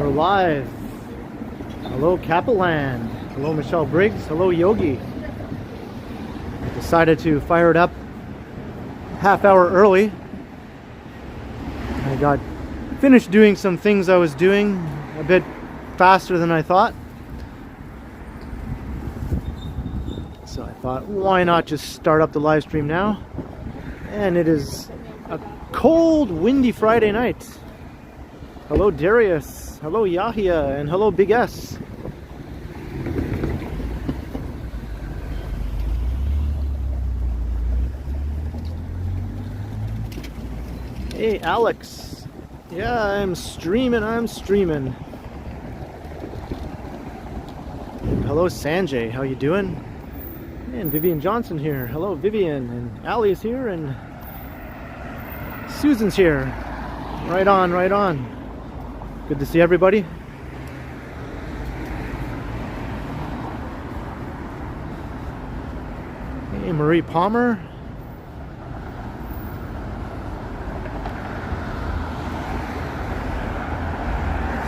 We're live. Hello, Capeland. Hello, Michelle Briggs. Hello, Yogi. Decided to fire it up half hour early. I got finished doing some things I was doing a bit faster than I thought. So I thought, why not just start up the live stream now? And it is a cold, windy Friday night. Hello, Darius. Hello, Yahya. And hello, Big S. Hey, Alex. Yeah, I'm streaming. Hello, Sanjay. How you doing? And Vivian Johnson here. Hello, Vivian. And Allie's here. And Susan's here. Right on, right on. Good to see everybody. Hey, Marie Palmer.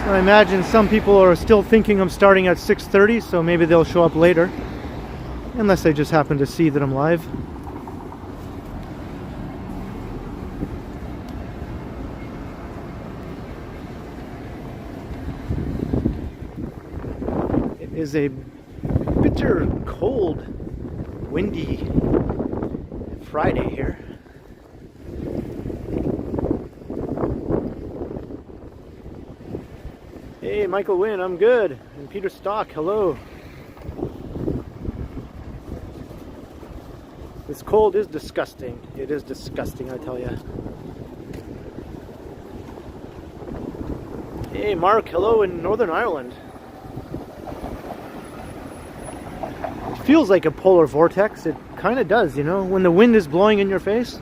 So I imagine some people are still thinking I'm starting at 6:30, so maybe they'll show up later. Unless they just happen to see that I'm live. It is a bitter, cold, windy Friday here. Hey, Michael Wynn, I'm good. And Peter Stock, hello. This cold is disgusting. It is disgusting, I tell you. Hey, Mark, hello in Northern Ireland. It feels like a polar vortex. It kind of does, you know, when the wind is blowing in your face.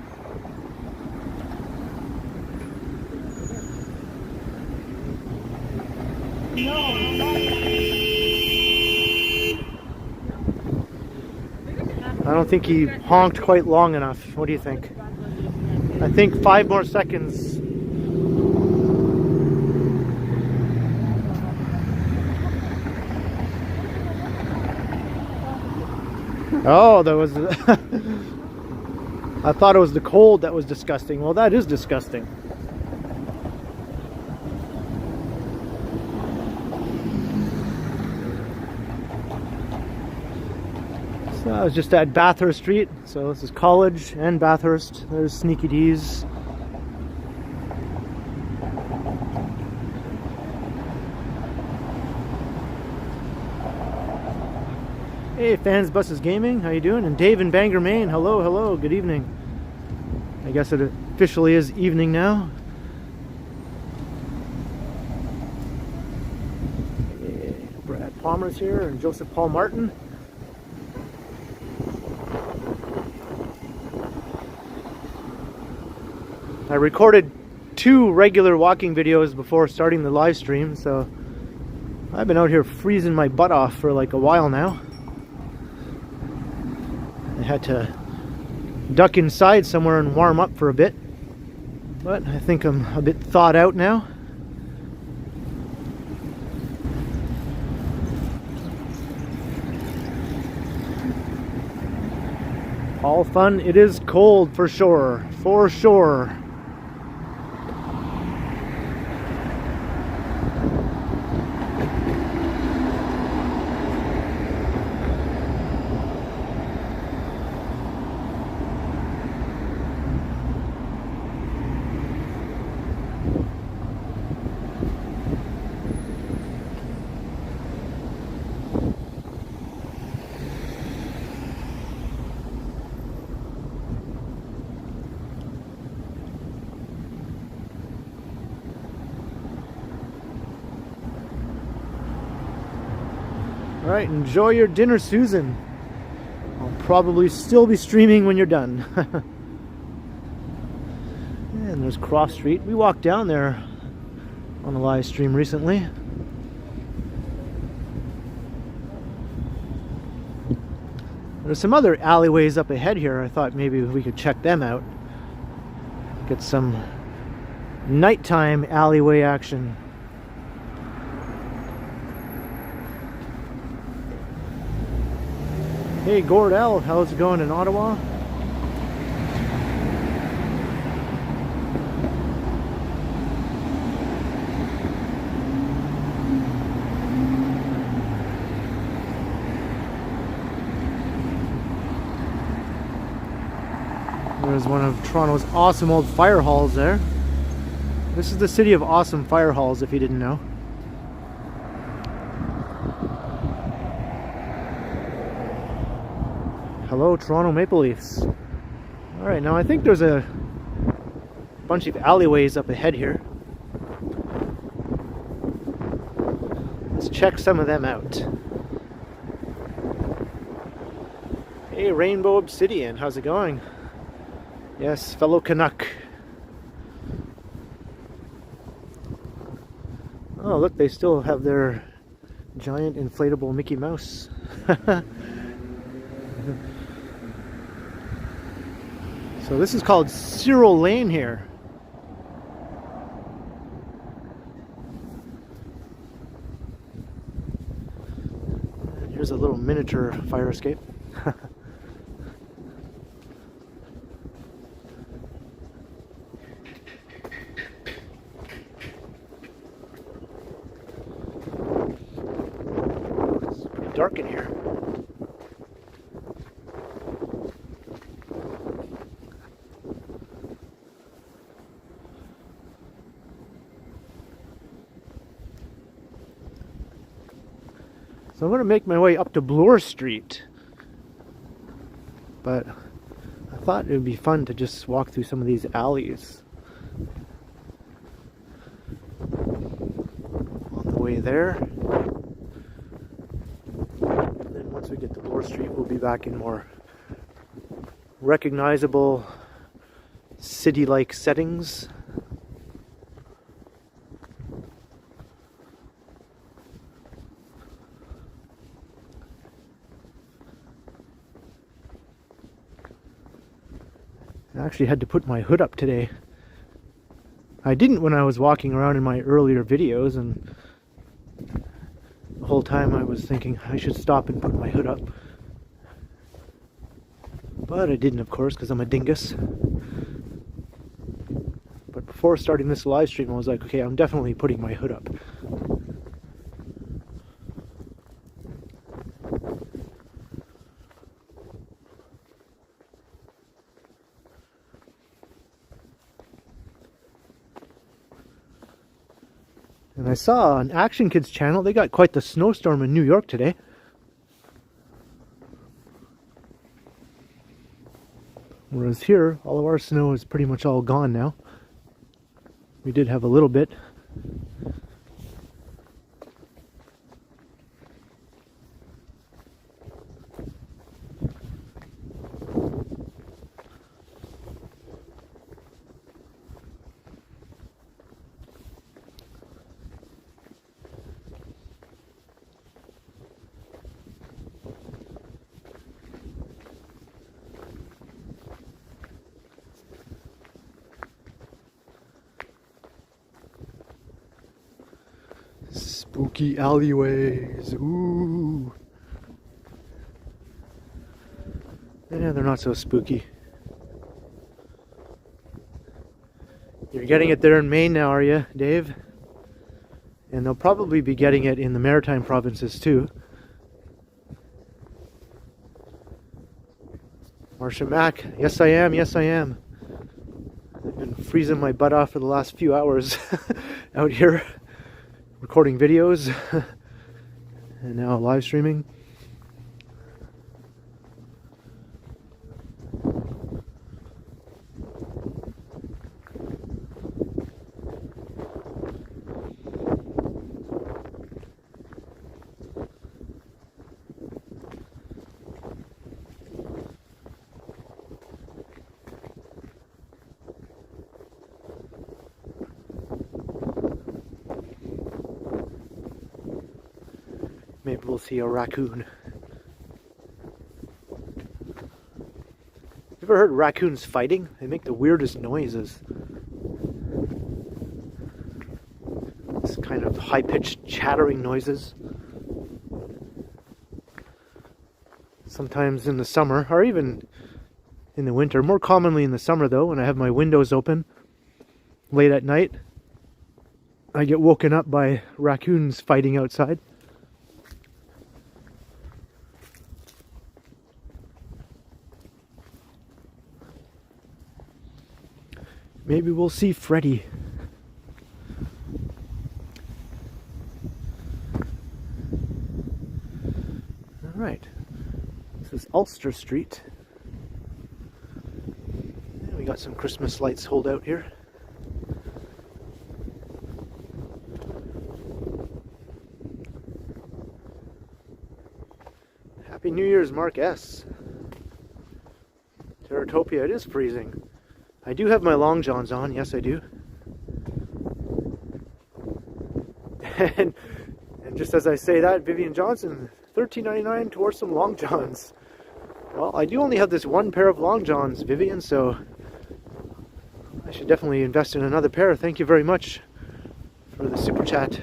I don't think he honked quite long enough. What do you think? I think 5 more seconds. Oh, that was... I thought it was the cold that was disgusting. Well, that is disgusting. So I was just at Bathurst Street. So this is College and Bathurst. There's Sneaky D's. Hey, Fans Buses Gaming, how you doing? And Dave in Bangor, Maine, hello, hello, good evening. I guess it officially is evening now. Hey, Brad Palmer's here and Joseph Paul Martin. I recorded 2 regular walking videos before starting the live stream, so I've been out here freezing my butt off for like a while now. I had to duck inside somewhere and warm up for a bit, but I think I'm a bit thawed out now. All fun. It is cold for sure, for sure. Alright, enjoy your dinner, Susan. I'll probably still be streaming when you're done. And there's Cross Street. We walked down there on a live stream recently. There's some other alleyways up ahead here. I thought maybe we could check them out. Get some nighttime alleyway action. Hey Gordell, how's it going in Ottawa? There's one of Toronto's awesome old fire halls there. This is the city of awesome fire halls, if you didn't know. Hello, Toronto Maple Leafs. Alright, now I think there's a bunch of alleyways up ahead here. Let's check some of them out. Hey, Rainbow Obsidian, how's it going? Yes, fellow Canuck. Oh, look, they still have their giant inflatable Mickey Mouse. So this is called Cyril Lane here. And here's a little miniature fire escape. It's pretty dark in here. So I'm going to make my way up to Bloor Street, but I thought it would be fun to just walk through some of these alleys. On the way there, and then once we get to Bloor Street, we'll be back in more recognizable city-like settings. I actually had to put my hood up today. I didn't when I was walking around in my earlier videos, and the whole time I was thinking I should stop and put my hood up. But I didn't, of course, because I'm a dingus. But before starting this live stream, I was like, okay, I'm definitely putting my hood up. And I saw on Action Kids channel, they got quite the snowstorm in New York today. Whereas here, all of our snow is pretty much all gone now. We did have a little bit. Spooky alleyways, ooh. Yeah, they're not so spooky. You're getting it there in Maine now, are you, Dave? And they'll probably be getting it in the Maritime provinces too. Marsha Mack, yes I am, yes I am. I've been freezing my butt off for the last few hours out here. Recording videos and now live streaming. Maybe we'll see a raccoon. You ever heard raccoons fighting? They make the weirdest noises. This kind of high-pitched chattering noises. sometimes in the summer, or even in the winter. More commonly in the summer though, when I have my windows open late at night. I get woken up by raccoons fighting outside. Maybe we'll see Freddy. Alright, this is Ulster Street. And we got some Christmas lights hold out here. Happy New Year's, Mark S. Terratopia, it is freezing. I do have my long johns on, yes I do. And just as I say that, Vivian Johnson, $13.99 towards some long johns. Well, I do only have this one pair of long johns, Vivian, so I should definitely invest in another pair. Thank you very much for the super chat.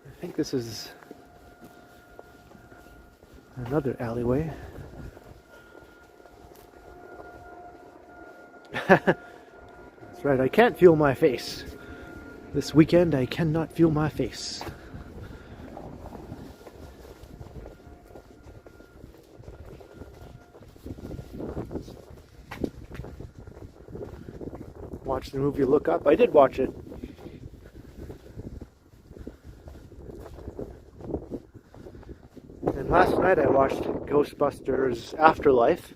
I think this is another alleyway. That's right, I can't feel my face. This weekend I cannot feel my face. Watch the movie Look Up. I did watch it. And last night I watched Ghostbusters Afterlife.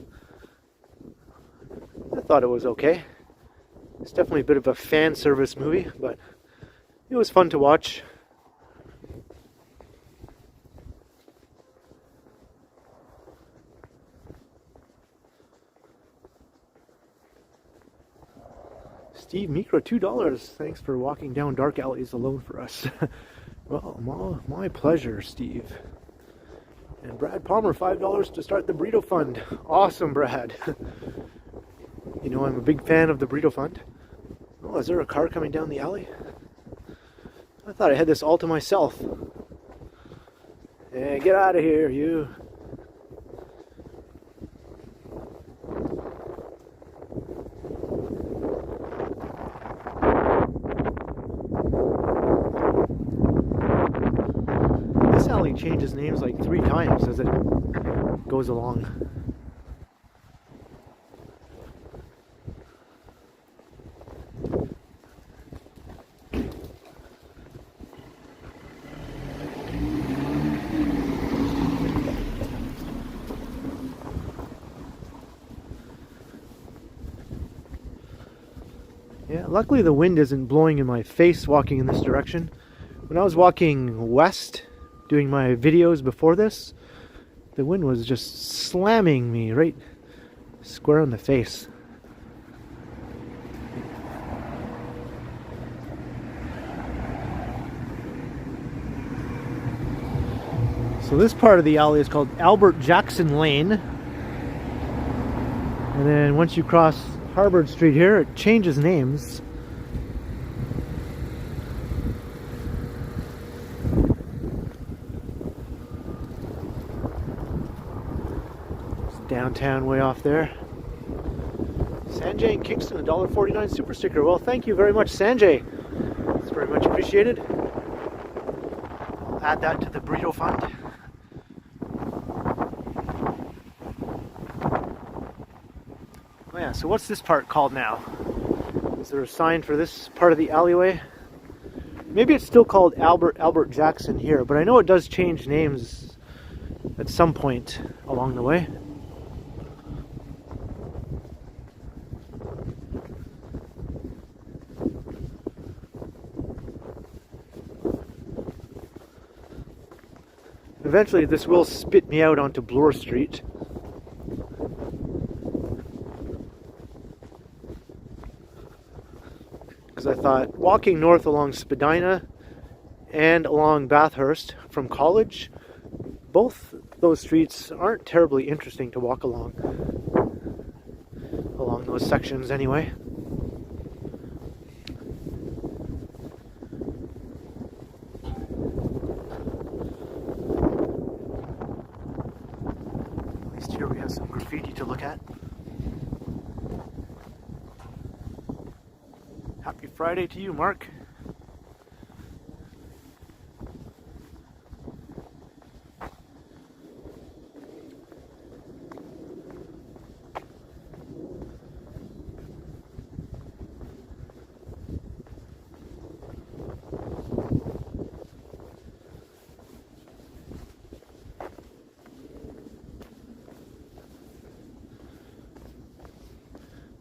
I thought it was okay. It's definitely a bit of a fan service movie, but it was fun to watch. Steve Micro, $2. Thanks for walking down dark alleys alone for us. Well, my pleasure, Steve. And Brad Palmer, $5 to start the Burrito Fund. Awesome, Brad. You know I'm a big fan of the Burrito Fund. Oh, is there a car coming down the alley? I thought I had this all to myself. Hey, get out of here, you. This alley changes names like 3 times as it goes along. Yeah, luckily the wind isn't blowing in my face walking in this direction. When I was walking west, doing my videos before this, the wind was just slamming me right square on the face. So this part of the alley is called Albert Jackson Lane. And then once you cross Harvard Street here, it changes names. It's downtown way off there. Sanjay and Kingston, $1.49 super sticker. Well, thank you very much, Sanjay. It's very much appreciated. I'll add that to the Burrito Fund. Oh yeah, so what's this part called now? Is there a sign for this part of the alleyway? Maybe it's still called Albert Jackson here, but I know it does change names at some point along the way. Eventually this will spit me out onto Bloor Street. I thought walking north along Spadina and along Bathurst from college, both those streets aren't terribly interesting to walk along. those sections anyway. At least here we have some graffiti to look at. Happy Friday to you, Mark.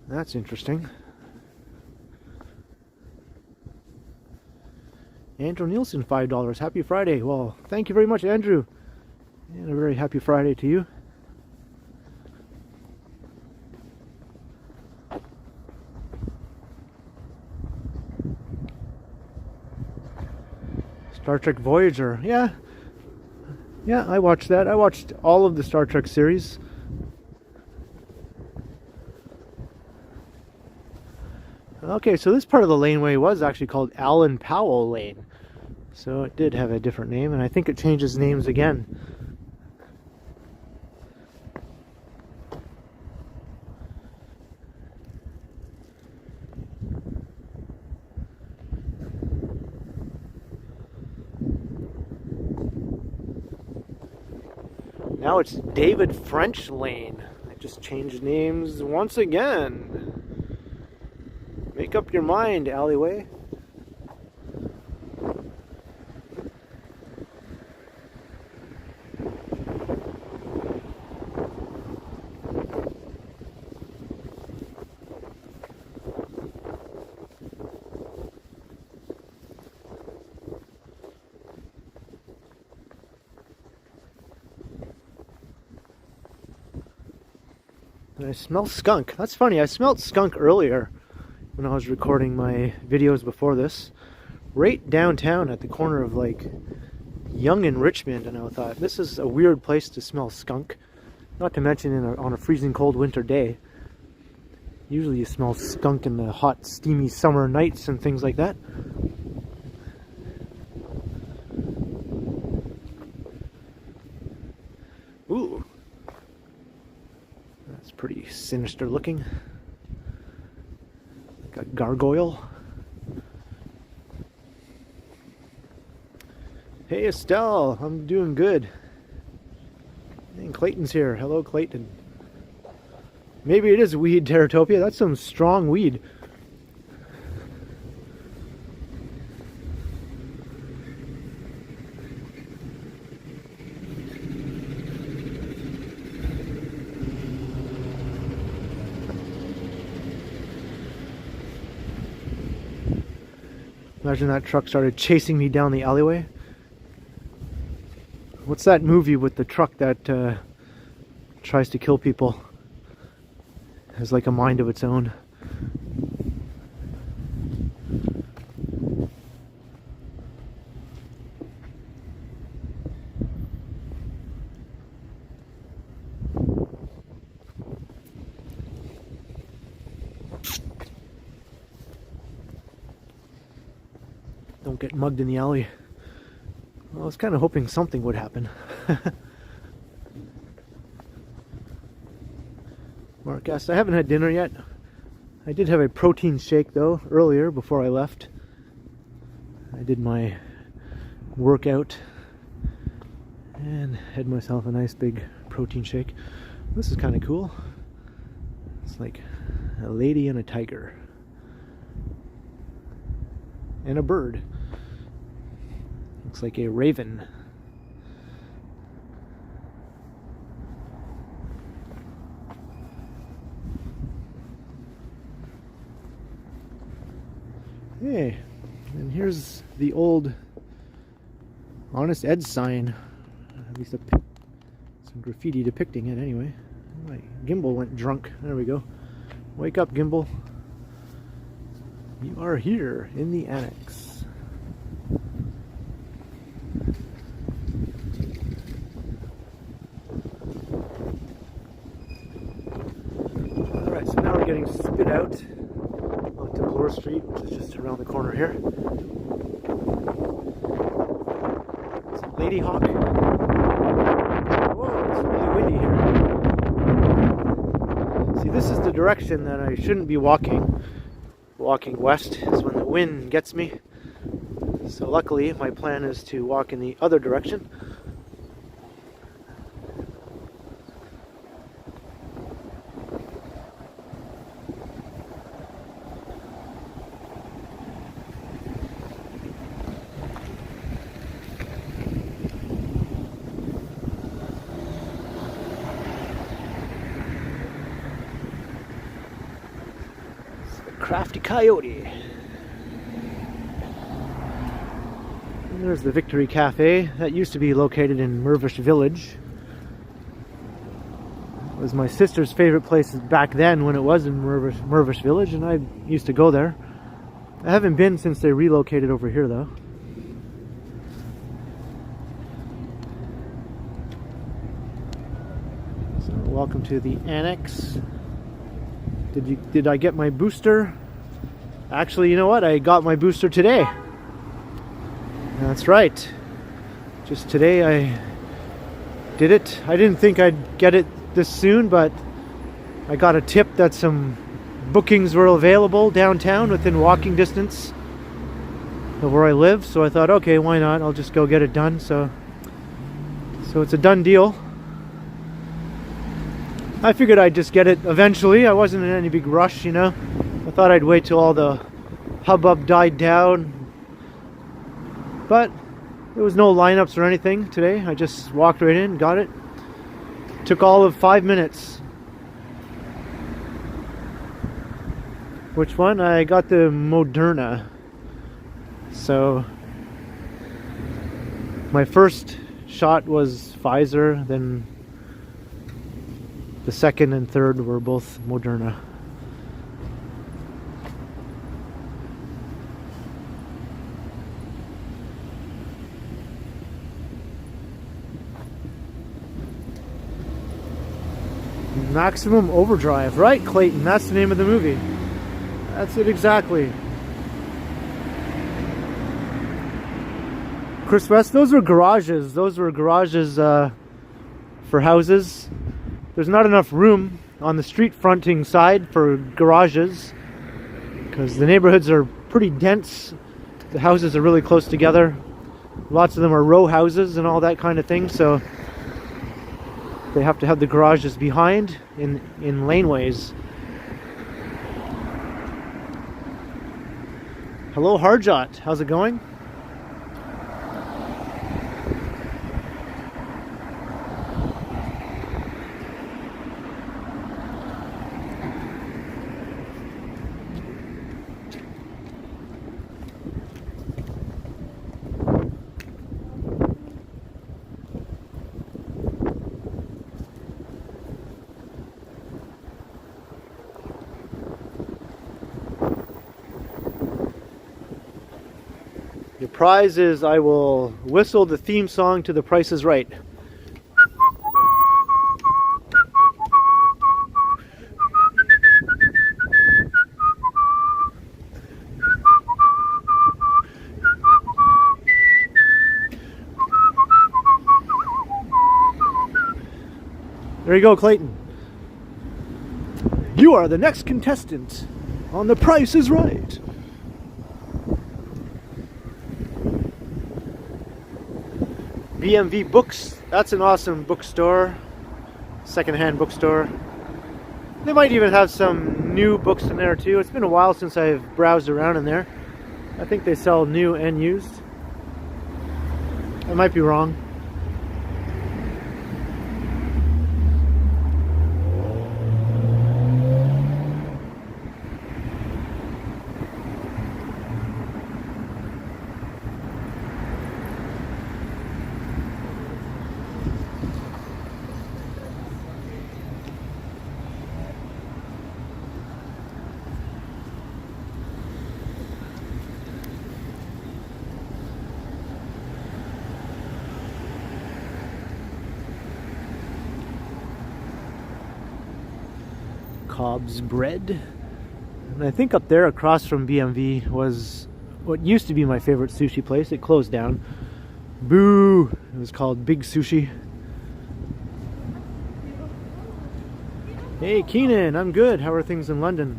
That's interesting. Andrew Nielsen, $5. Happy Friday. Well, thank you very much, Andrew. And a very happy Friday to you. Star Trek Voyager. Yeah, I watched that. I watched all of the Star Trek series. Okay, so this part of the laneway was actually called Alan Powell Lane. So it did have a different name, and I think it changes names again. Now it's David French Lane. I just changed names once again. Make up your mind, alleyway. And I smell skunk. That's funny, I smelled skunk earlier when I was recording my videos before this, right downtown at the corner of like Yonge and Richmond, and I thought this is a weird place to smell skunk, not to mention on a freezing cold winter day. Usually you smell skunk in the hot steamy summer nights and things like that. Ooh, that's pretty sinister looking. A gargoyle. Hey Estelle, I'm doing good. And Clayton's here. Hello Clayton. Maybe it is weed, Teratopia. That's some strong weed. Imagine that truck started chasing me down the alleyway. What's that movie with the truck that tries to kill people? Has like a mind of its own. Don't get mugged in the alley. Well, I was kind of hoping something would happen. Mark asked, I haven't had dinner yet. I did have a protein shake though earlier before I left. I did my workout and had myself a nice big protein shake. This is kind of cool. It's like a lady and a tiger. And a bird. Looks like a raven. Hey, and here's the old Honest Ed sign. At least some graffiti depicting it anyway. My gimbal went drunk. There we go. Wake up, gimbal. You are here in the Annex. Alright, so now we're getting Bloor Street, which is just around the corner here. It's a lady hawk. Whoa, it's really windy here. See, this is the direction that I shouldn't be walking. Walking west is when the wind gets me. So luckily, my plan is to walk in the other direction. Crafty Coyote. And there's the Victory Cafe. That used to be located in Mervish Village. It was my sister's favorite place back then when it was in Mervish Village, and I used to go there. I haven't been since they relocated over here though. So welcome to the Annex. Did I get my booster? Actually, you know what? I got my booster today. That's right. Just today I did it. I didn't think I'd get it this soon, but I got a tip that some bookings were available downtown within walking distance of where I live. So I thought, okay, why not? I'll just go get it done. So it's a done deal. I figured I'd just get it eventually. I wasn't in any big rush, you know. I thought I'd wait till all the hubbub died down. But there was no lineups or anything today. I just walked right in, got it. Took all of 5 minutes. Which one? I got the Moderna. So my first shot was Pfizer, then the second and third were both Moderna. Maximum Overdrive, right, Clayton? That's the name of the movie. That's it exactly. Chris West, those were garages. Those were garages for houses. There's not enough room on the street fronting side for garages because the neighborhoods are pretty dense. The houses are really close together. Lots of them are row houses and all that kind of thing, so they have to have the garages behind in laneways. Hello, Harjot. How's it going? Your prize is I will whistle the theme song to The Price is Right. There you go, Clayton. You are the next contestant on The Price is Right. BMV Books, that's an awesome bookstore, secondhand bookstore. They might even have some new books in there too. It's been a while since I've browsed around in there. I think they sell new and used. I might be wrong. Cobb's bread. And I think up there across from BMV was what used to be my favorite sushi place. It closed down. Boo! It was called Big Sushi. Hey Keenan, I'm good. How are things in London?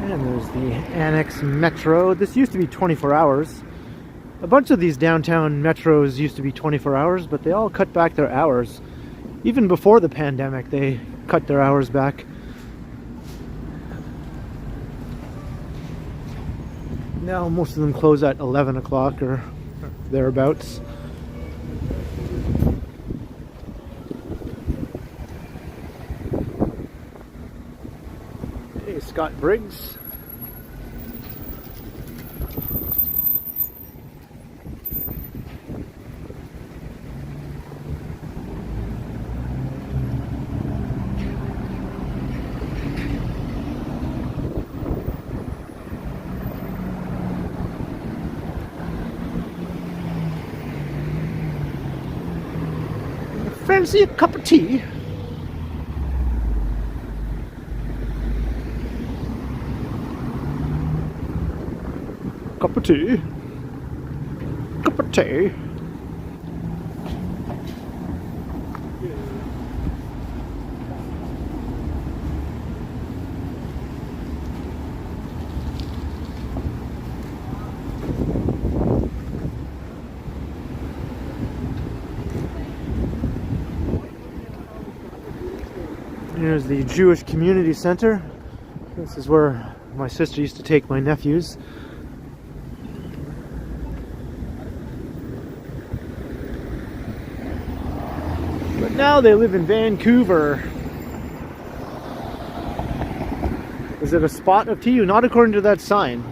And there's the Annex Metro. This used to be 24 hours. A bunch of these downtown metros used to be 24 hours, but they all cut back their hours. Even before the pandemic, they cut their hours back. Now most of them close at 11 o'clock or thereabouts. Hey, Scott Briggs. Fancy a cup of tea? Cup of tea? Cup of tea? Here's the Jewish Community Center. This is where my sister used to take my nephews. But now they live in Vancouver. Is it a spot of tea? Not according to that sign.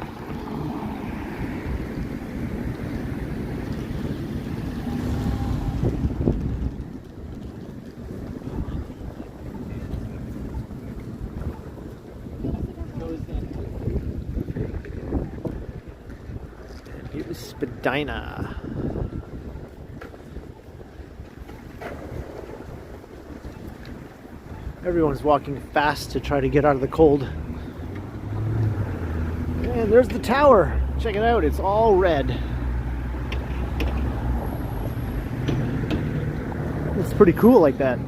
Spadina. Everyone's walking fast to try to get out of the cold. And there's the tower. Check it out, it's all red. It's pretty cool like that.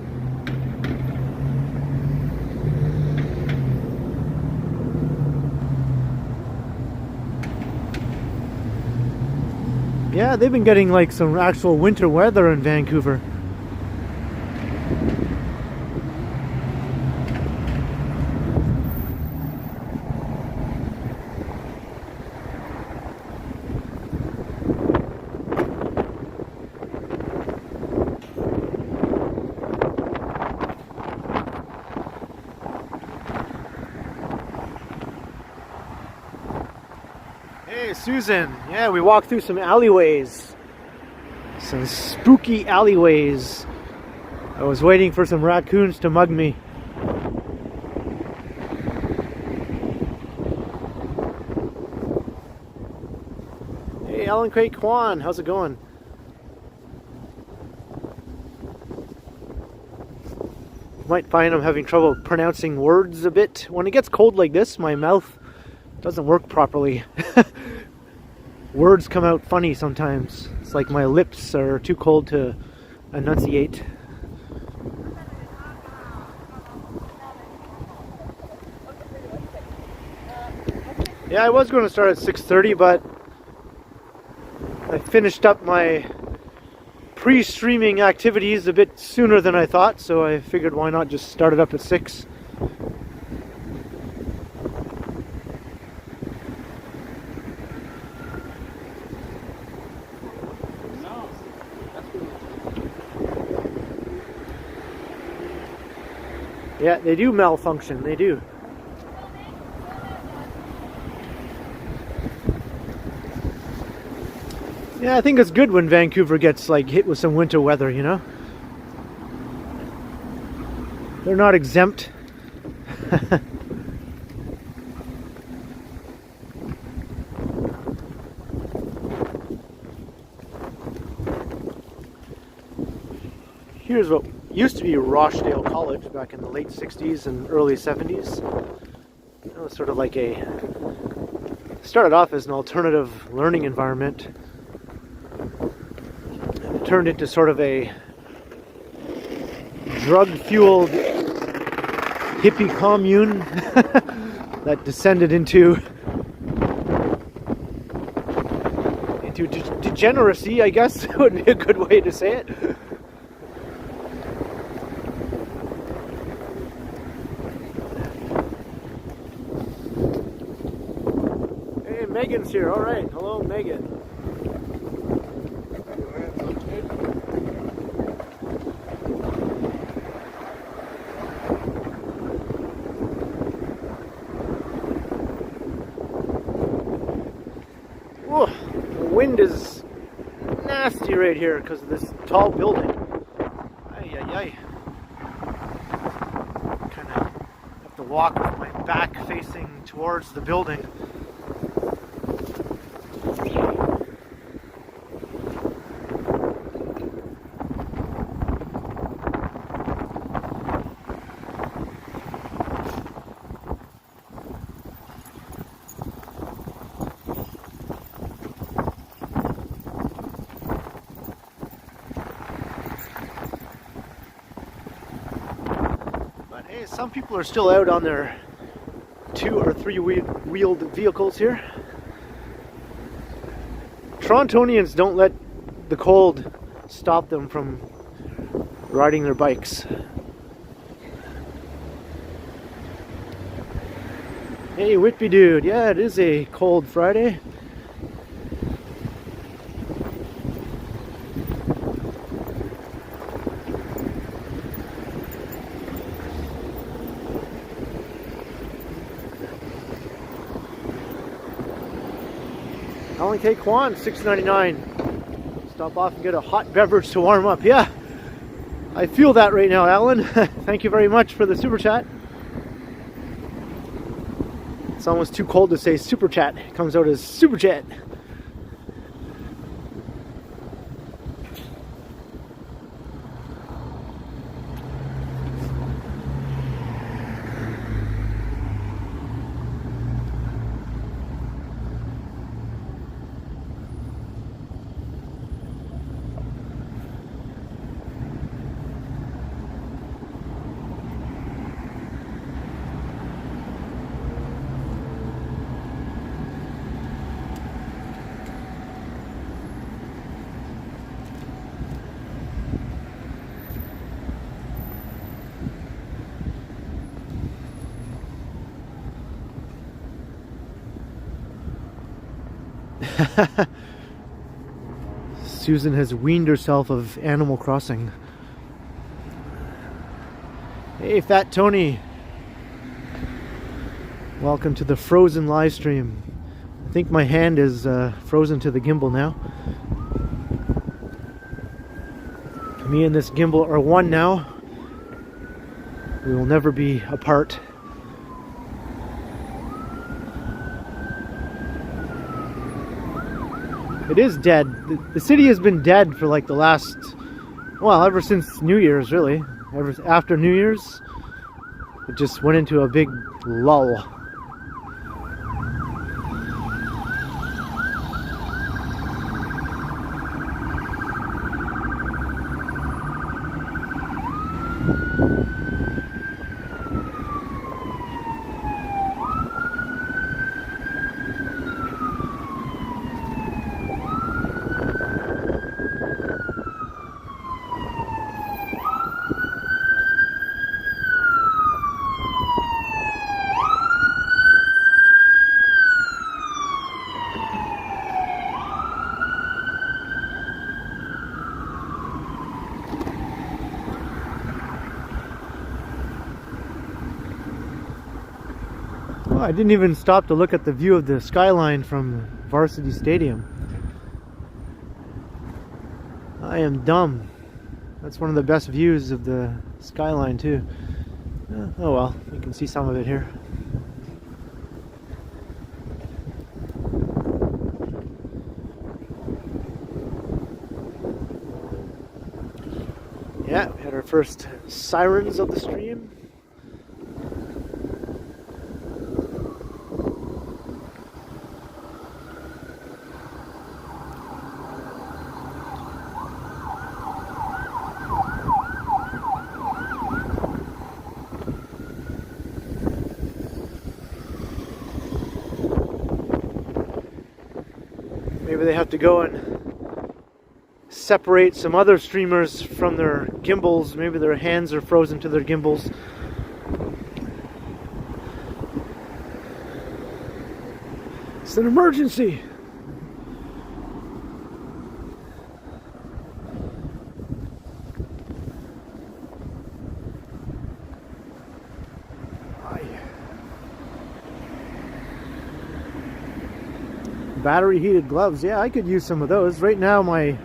Yeah, they've been getting like some actual winter weather in Vancouver. Hey Susan, yeah, we walked through some alleyways. Some spooky alleyways. I was waiting for some raccoons to mug me. Hey Alan Craig Kwan, how's it going? Might find I'm having trouble pronouncing words a bit. When it gets cold like this, my mouth doesn't work properly. Words come out funny sometimes. It's like my lips are too cold to enunciate. Yeah, I was going to start at 6:30, but I finished up my pre-streaming activities a bit sooner than I thought, so I figured why not just start it up at 6. Yeah, they do malfunction, they do. Yeah, I think it's good when Vancouver gets like hit with some winter weather, you know? They're not exempt. Here's what used to be Rochdale College back in the late 60s and early 70s. It was sort of like started off as an alternative learning environment. It turned into sort of a drug-fueled hippie commune that descended into degeneracy, I guess would be a good way to say it. Hey, Megan's here. All right. Hello, Megan. Whoa, the wind is nasty right here because of this tall building. Ay, ay, ay. Kind of have to walk with my back facing towards the building. Some people are still out on their 2 or 3 wheeled vehicles here. Torontonians don't let the cold stop them from riding their bikes. Hey, Whitby dude, yeah, it is a cold Friday. Only take Quan, $6.99. Stop off and get a hot beverage to warm up. Yeah, I feel that right now, Alan. Thank you very much for the super chat. It's almost too cold to say super chat. It comes out as super chat. Susan has weaned herself of Animal Crossing. Hey, Fat Tony. Welcome to the frozen live stream. I think my hand is frozen to the gimbal now. Me and this gimbal are one now. We will never be apart. It is dead. The city has been dead for like the last, well, ever since New Year's, really. Ever after New Year's, it just went into a big lull. I didn't even stop to look at the view of the skyline from Varsity Stadium. I am dumb. That's one of the best views of the skyline too. Oh well, you can see some of it here. Yeah, we had our first sirens of the stream. Maybe they have to go and separate some other streamers from their gimbals. Maybe their hands are frozen to their gimbals. It's an emergency. Battery heated gloves. Yeah, I could use some of those. Right now my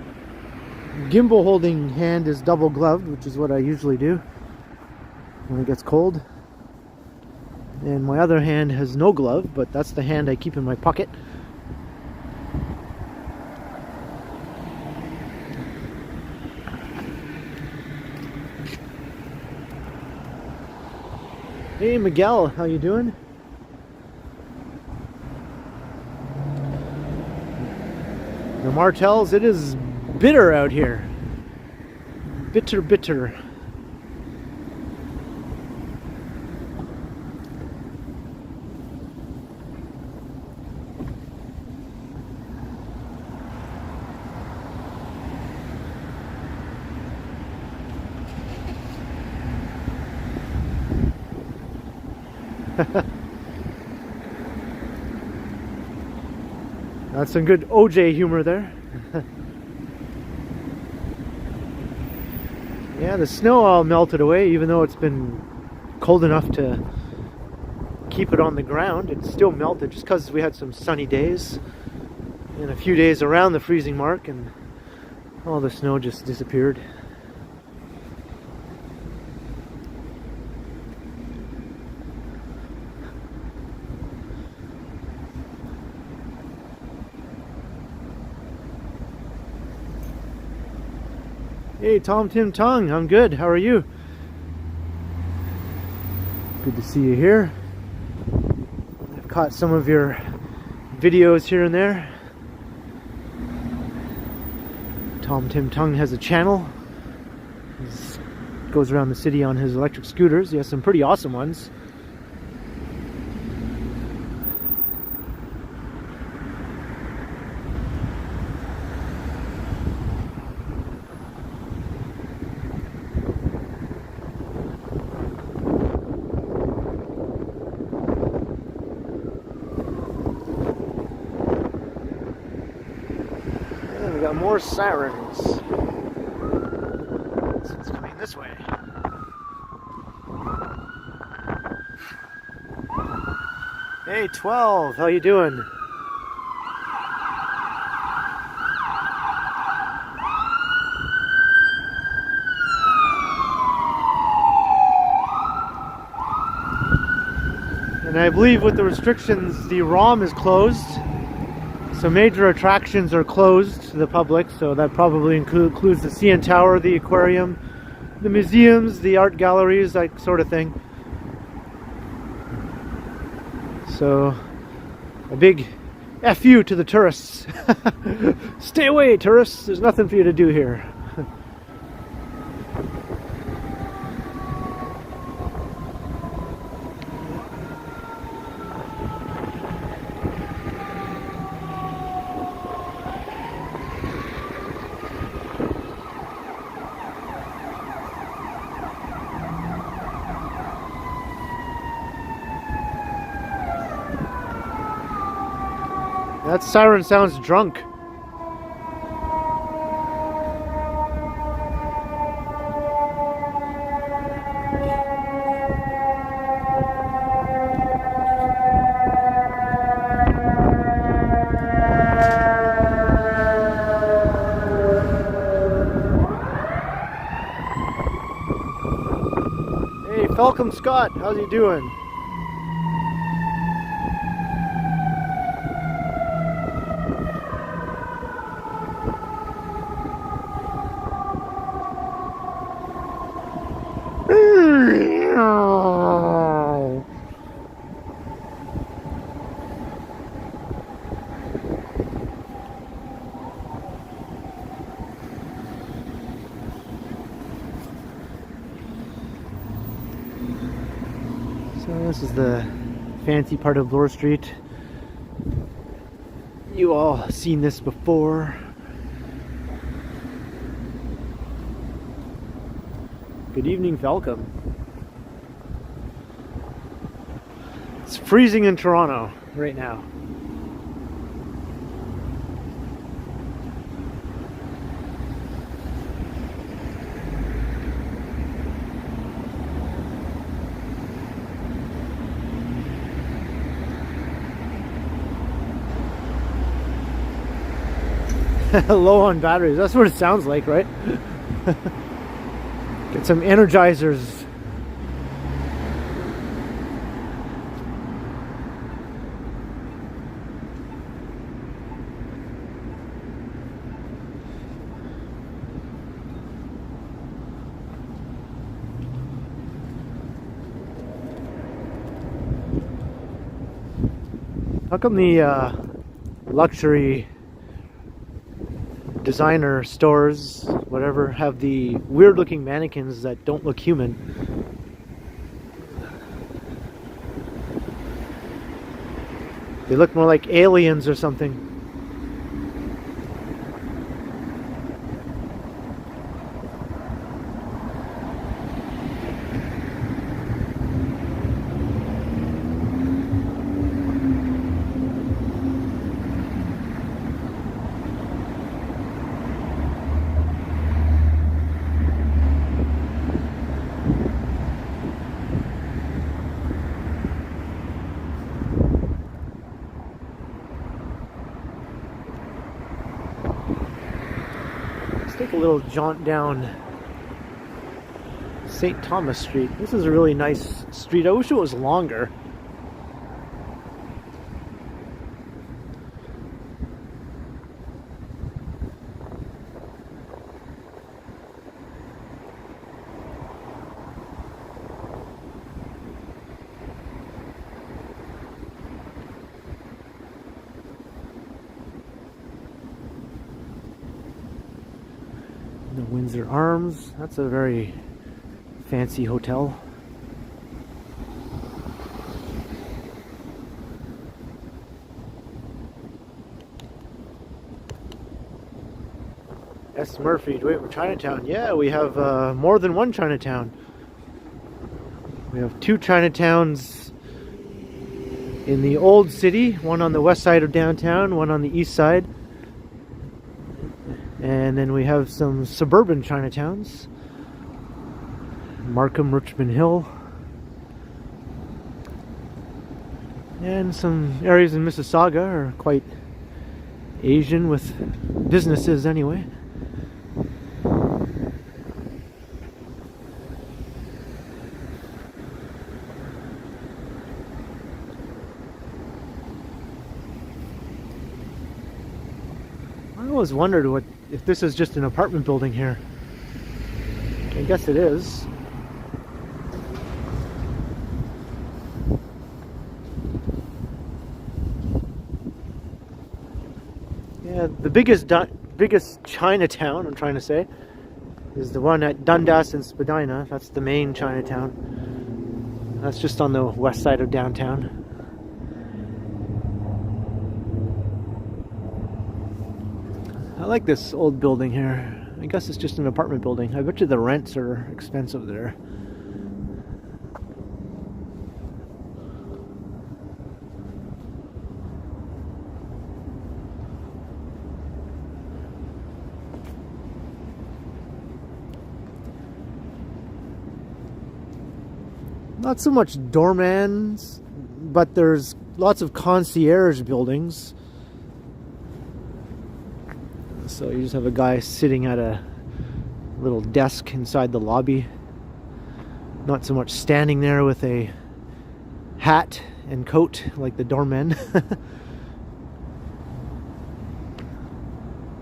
gimbal holding hand is double gloved, which is what I usually do when it gets cold. And my other hand has no glove, but that's the hand I keep in my pocket. Hey Miguel, how you doing? The Martells, it is bitter out here. Bitter, bitter. That's some good OJ humor there. Yeah, the snow all melted away, even though it's been cold enough to keep it on the ground. It still melted just because we had some sunny days and a few days around the freezing mark, and all the snow just disappeared. Hey Tom Tim Tong, I'm good. How are you? Good to see you here. I've caught some of your videos here and there. Tom Tim Tong has a channel. He goes around the city on his electric scooters. He has some pretty awesome ones. More sirens. It's coming this way. Hey 12, how you doing? And I believe with the restrictions, the ROM is closed. So major attractions are closed to the public, so that probably includes the CN Tower, the aquarium, the museums, the art galleries, that sort of thing. So a big FU to the tourists. Stay away, tourists, there's nothing for you to do here. That siren sounds drunk. welcome Scott. How's he doing? So this is the fancy part of Bloor Street. You all seen this before. Good evening, Falcom. It's freezing in Toronto right now. Low on batteries. That's what it sounds like, right? Get some energizers. How come the luxury designer stores, whatever, have the weird looking mannequins that don't look human? They look more like aliens or something. Take a little jaunt down St. Thomas Street. This is a really nice street. I wish it was longer. The Windsor Arms, that's a very fancy hotel. S. Murphy, wait, we're Chinatown. Yeah, we have more than one Chinatown. We have two Chinatowns in the old city, one on the west side of downtown, one on the east side. And then we have some suburban Chinatowns. Markham, Richmond Hill. And some areas in Mississauga are quite Asian with businesses anyway. I always wondered if this is just an apartment building here. I guess it is. Yeah, the biggest Chinatown, I'm trying to say, is the one at Dundas and Spadina. That's the main Chinatown. That's just on the west side of downtown. I like this old building here. I guess it's just an apartment building. I bet you the rents are expensive there. Not so much doormans, but there's lots of concierge buildings. So you just have a guy sitting at a little desk inside the lobby. Not so much standing there with a hat and coat like the doormen.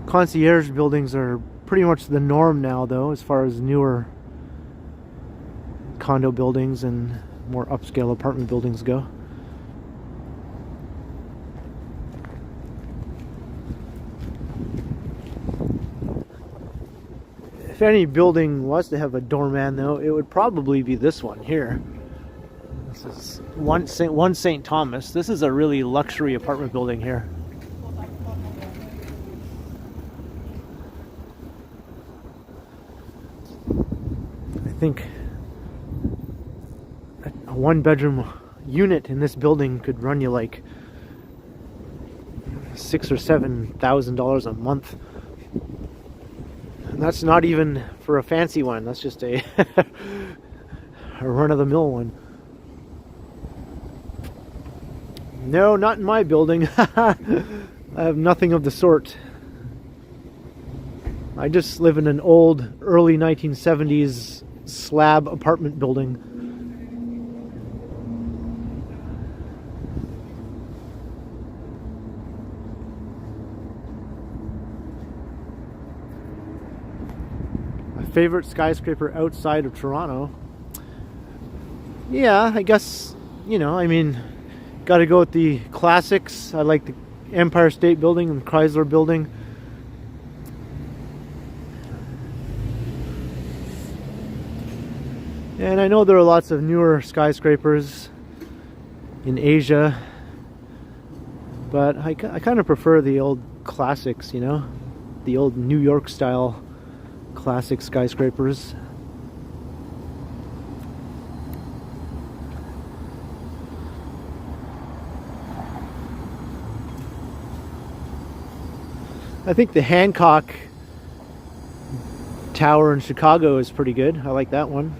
Concierge buildings are pretty much the norm now, though, as far as newer condo buildings and more upscale apartment buildings go. If any building was to have a doorman, though, it would probably be this one here. This is one St. Thomas. This is a really luxury apartment building here. I think a one-bedroom unit in this building could run you like $6,000 or $7,000 a month. And that's not even for a fancy one. That's just a run-of-the-mill one. No, not in my building. I have nothing of the sort. I just live in an old, early 1970s slab apartment building. My favorite skyscraper outside of Toronto? Yeah, I guess, you know, I mean, gotta go with the classics. I like the Empire State Building and the Chrysler Building. And I know there are lots of newer skyscrapers in Asia, but I kind of prefer the old classics, you know, the old New York style classic skyscrapers. I think the Hancock Tower in Chicago is pretty good. I like that one.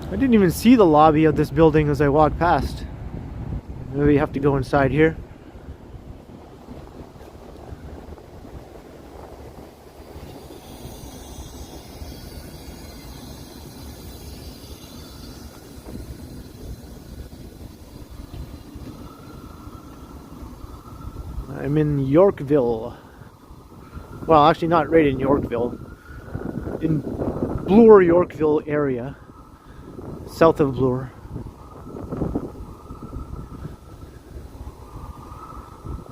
I didn't even see the lobby of this building as I walked past. Maybe you have to go inside here. I'm in Yorkville. Well, actually not right in Yorkville. In Bloor, Yorkville area. South of Bloor.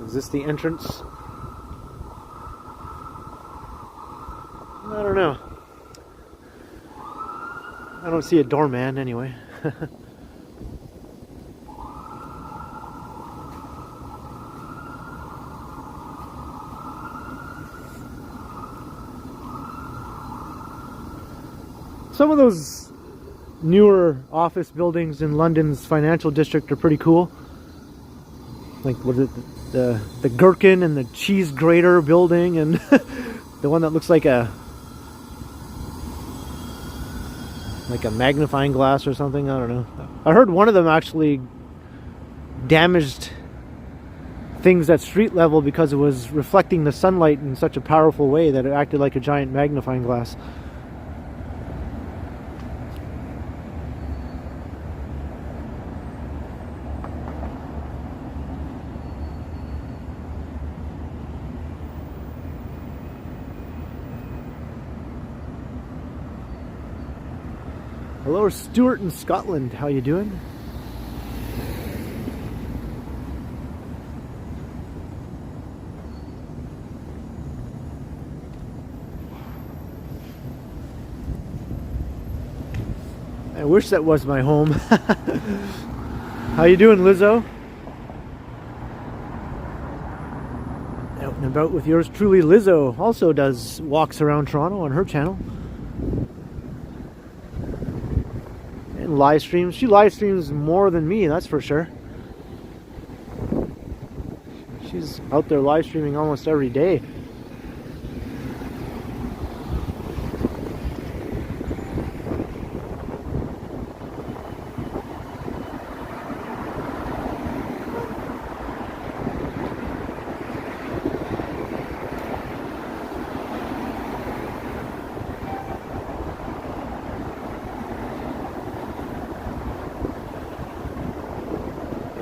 Is this the entrance? I don't know. I don't see a doorman anyway. Some of those newer office buildings in London's financial district are pretty cool. Like, what is it? The Gherkin and the Cheese Grater building, and the one that looks like a magnifying glass or something. I don't know. I heard one of them actually damaged things at street level because it was reflecting the sunlight in such a powerful way that it acted like a giant magnifying glass. Hello, Stuart in Scotland. How you doing? I wish that was my home. How you doing, Lizzo? Out and about with yours truly. Lizzo also does walks around Toronto on her channel. And live streams. She live streams more than me, that's for sure. She's out there live streaming almost every day.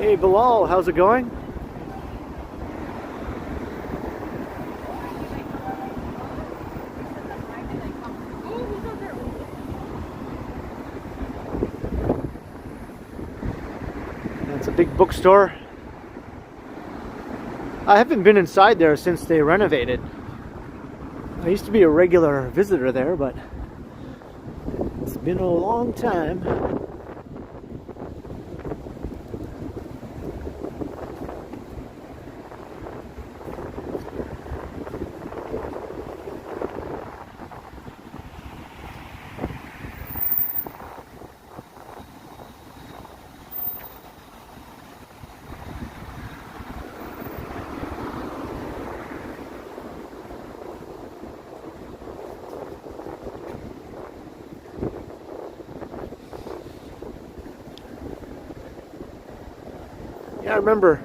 Hey Bilal, how's it going? It's a big bookstore. I haven't been inside there since they renovated. I used to be a regular visitor there, but it's been a long time. Yeah, I remember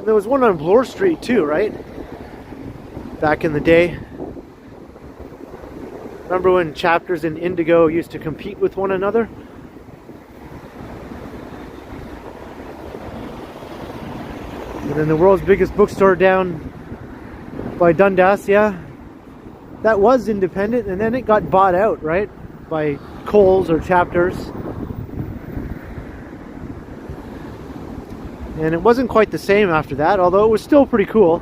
there was one on Bloor Street too, right? Back in the day. Remember when Chapters and Indigo used to compete with one another? And then the world's biggest bookstore down by Dundas, yeah. That was independent, and then it got bought out, right? By Coles or Chapters. And it wasn't quite the same after that, although it was still pretty cool.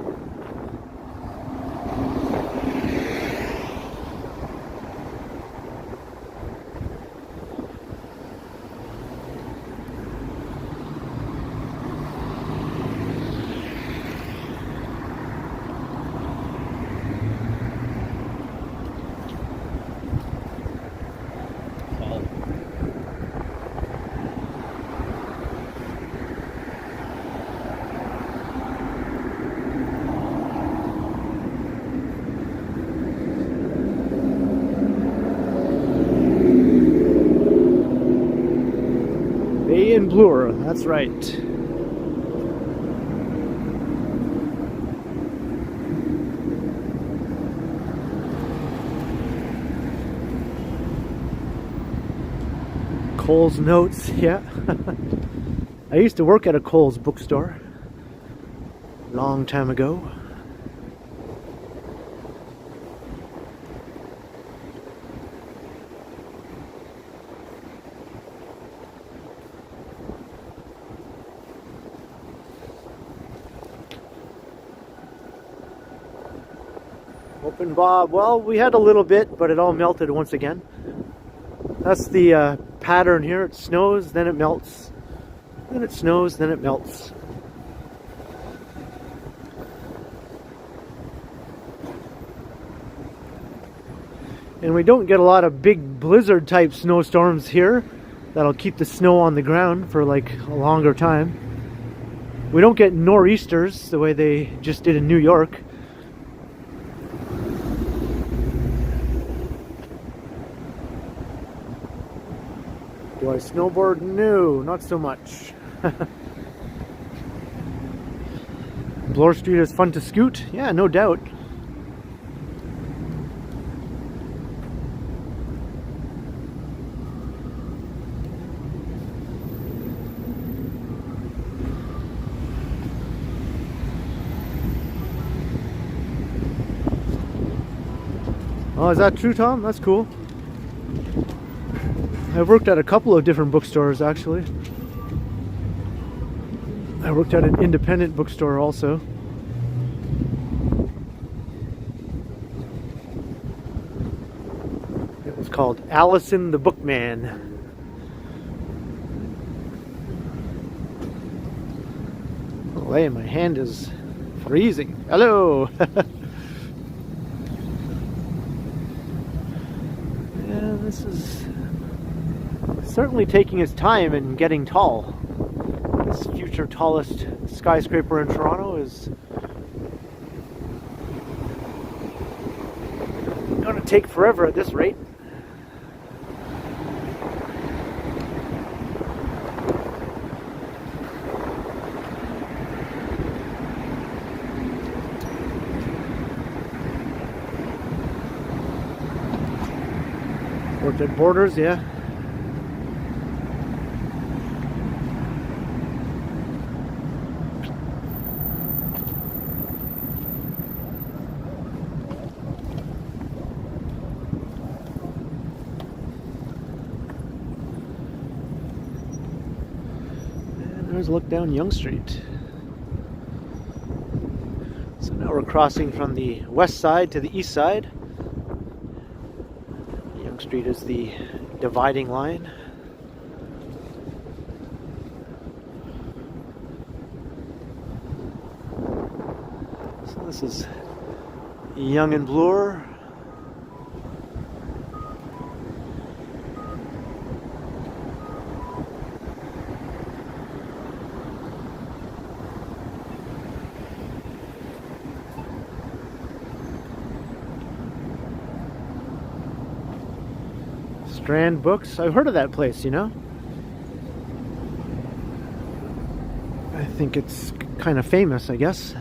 And Bloor, that's right. Coles Notes, yeah. I used to work at a Coles bookstore a long time ago. Open Bob, well, we had a little bit, but it all melted once again. That's the pattern here. It snows, then it melts. Then it snows, then it melts. And we don't get a lot of big blizzard type snowstorms here that'll keep the snow on the ground for like a longer time. We don't get nor'easters the way they just did in New York. Do I snowboard? No, not so much. Bloor Street is fun to scoot? Yeah, no doubt. Oh, is that true, Tom? That's cool. I've worked at a couple of different bookstores, actually. I worked at an independent bookstore also. It was called Allison the Bookman. Oh, hey, my hand is freezing. Hello! Yeah, this is certainly taking its time in getting tall. This future tallest skyscraper in Toronto is going to take forever at this rate. Worked at Borders, yeah. There's a look down Yonge Street. So now we're crossing from the west side to the east side. Yonge Street is the dividing line. So this is Yonge and Bloor. Strand Books. I've heard of that place, you know. I think it's kind of famous, I guess.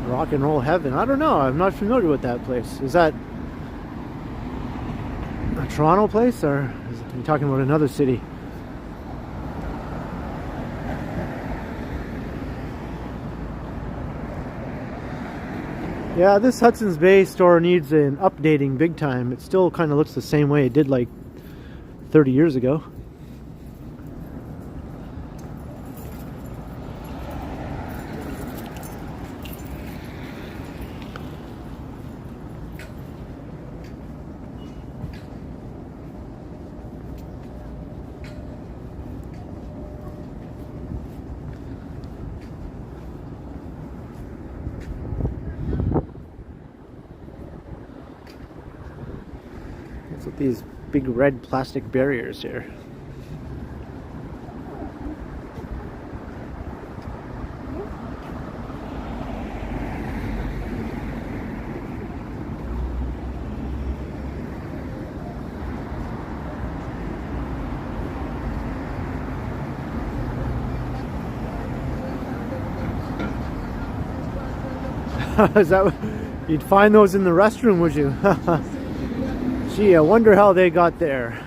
Rock and Roll Heaven. I don't know. I'm not familiar with that place. Is that a Toronto place, or are you talking about another city? Yeah, this Hudson's Bay store needs an updating big time. It still kind of looks the same way it did like 30 years ago. With these big red plastic barriers here. Is that, you'd find those in the restroom, would you? Gee, I wonder how they got there.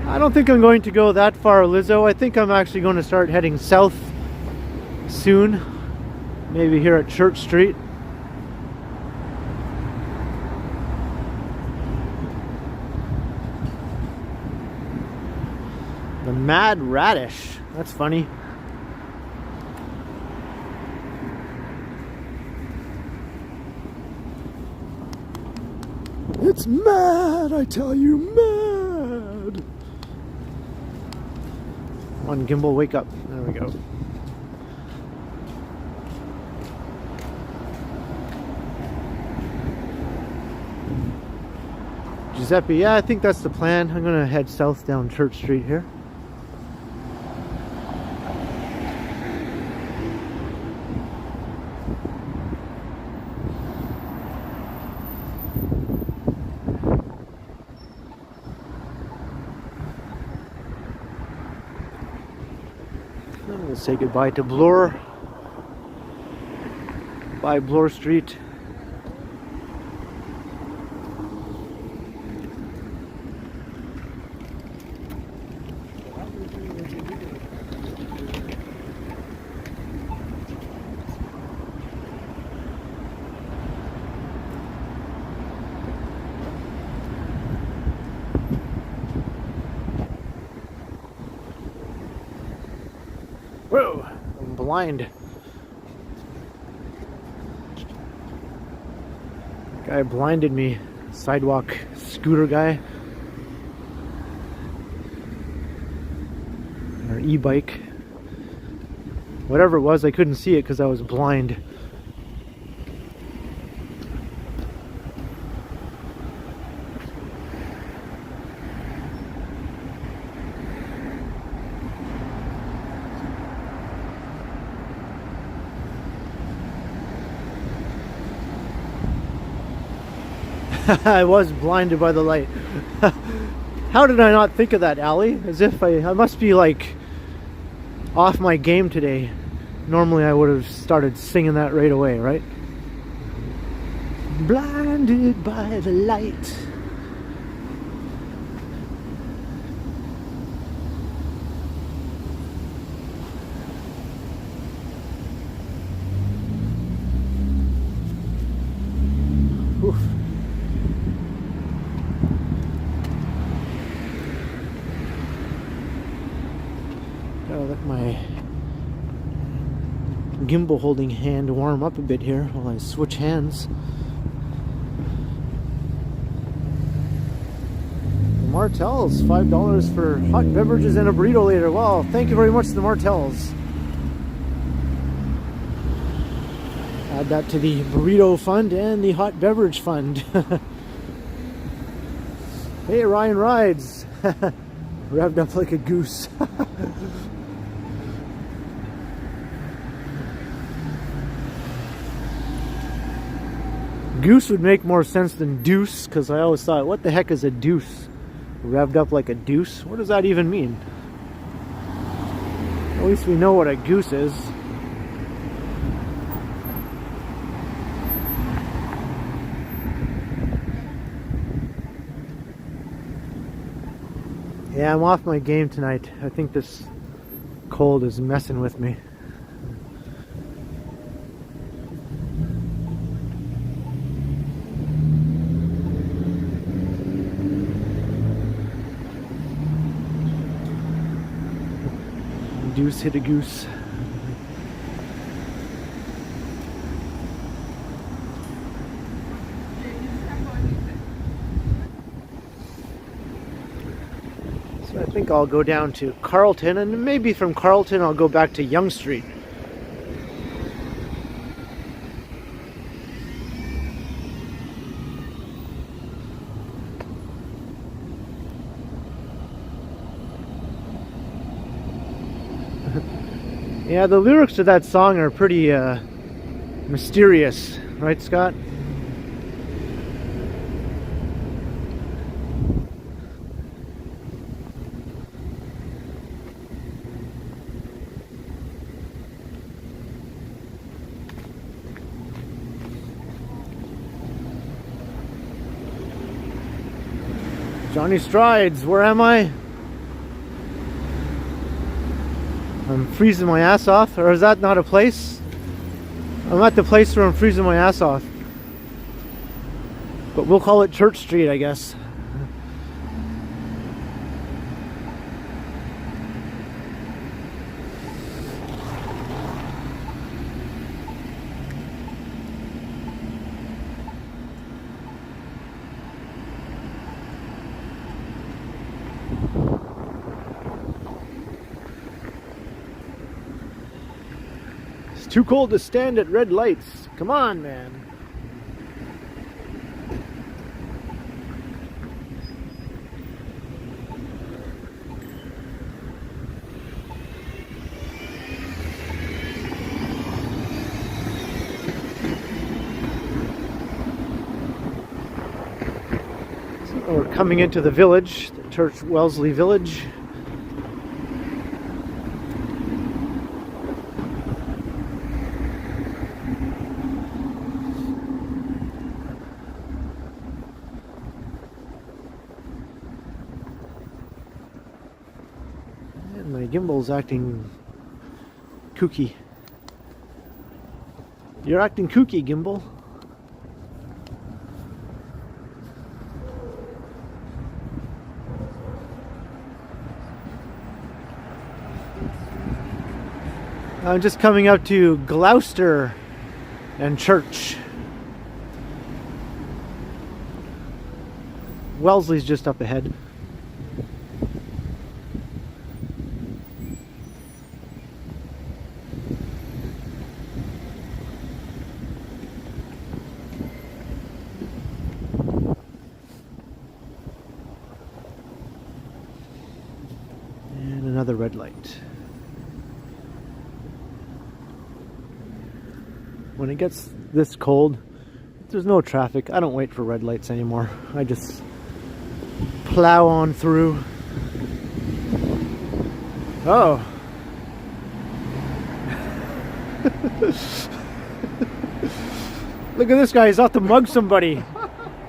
I don't think I'm going to go that far, Lizzo. I think I'm actually going to start heading south soon. Maybe here at Church Street. The Mad Radish. That's funny. It's mad, I tell you, mad. Come on, gimbal, wake up. There we go. Giuseppe, yeah, I think that's the plan. I'm gonna head south down Church Street here. We'll say goodbye to Bloor. Bye, Bloor Street. Whoa, I'm blind. Guy blinded me. Sidewalk scooter guy. Or e-bike. Whatever it was, I couldn't see it because I was blind. I was blinded by the light. How did I not think of that, Allie? As if I must be like off my game today. Normally I would have started singing that right away, right? Blinded by the light. Oof. Gotta let my gimbal holding hand warm up a bit here while I switch hands. The Martels, $5 for hot beverages and a burrito later. Wow, thank you very much to the Martels. Add that to the burrito fund and the hot beverage fund. Hey, Ryan Rides. Revved up like a goose. Goose would make more sense than deuce, because I always thought, what the heck is a deuce? Revved up like a deuce? What does that even mean? At least we know what a goose is. Yeah, I'm off my game tonight. I think this cold is messing with me. Deuce hit a goose. So I think I'll go down to Carlton, and maybe from Carlton I'll go back to Yonge Street. Yeah, the lyrics to that song are pretty mysterious, right, Scott? Johnny Strides, where am I? I'm freezing my ass off, or is that not a place? I'm at the place where I'm freezing my ass off. But we'll call it Church Street, I guess. Too cold to stand at red lights. Come on, man. So we're coming into the village, the Church Wellesley Village. My gimbal's acting kooky. You're acting kooky, gimbal. I'm just coming up to Gloucester and Church. Wellesley's just up ahead. red light. When it gets this cold, there's no traffic. I don't wait for red lights anymore. I just plow on through. Oh. Look at this guy, he's out to mug somebody.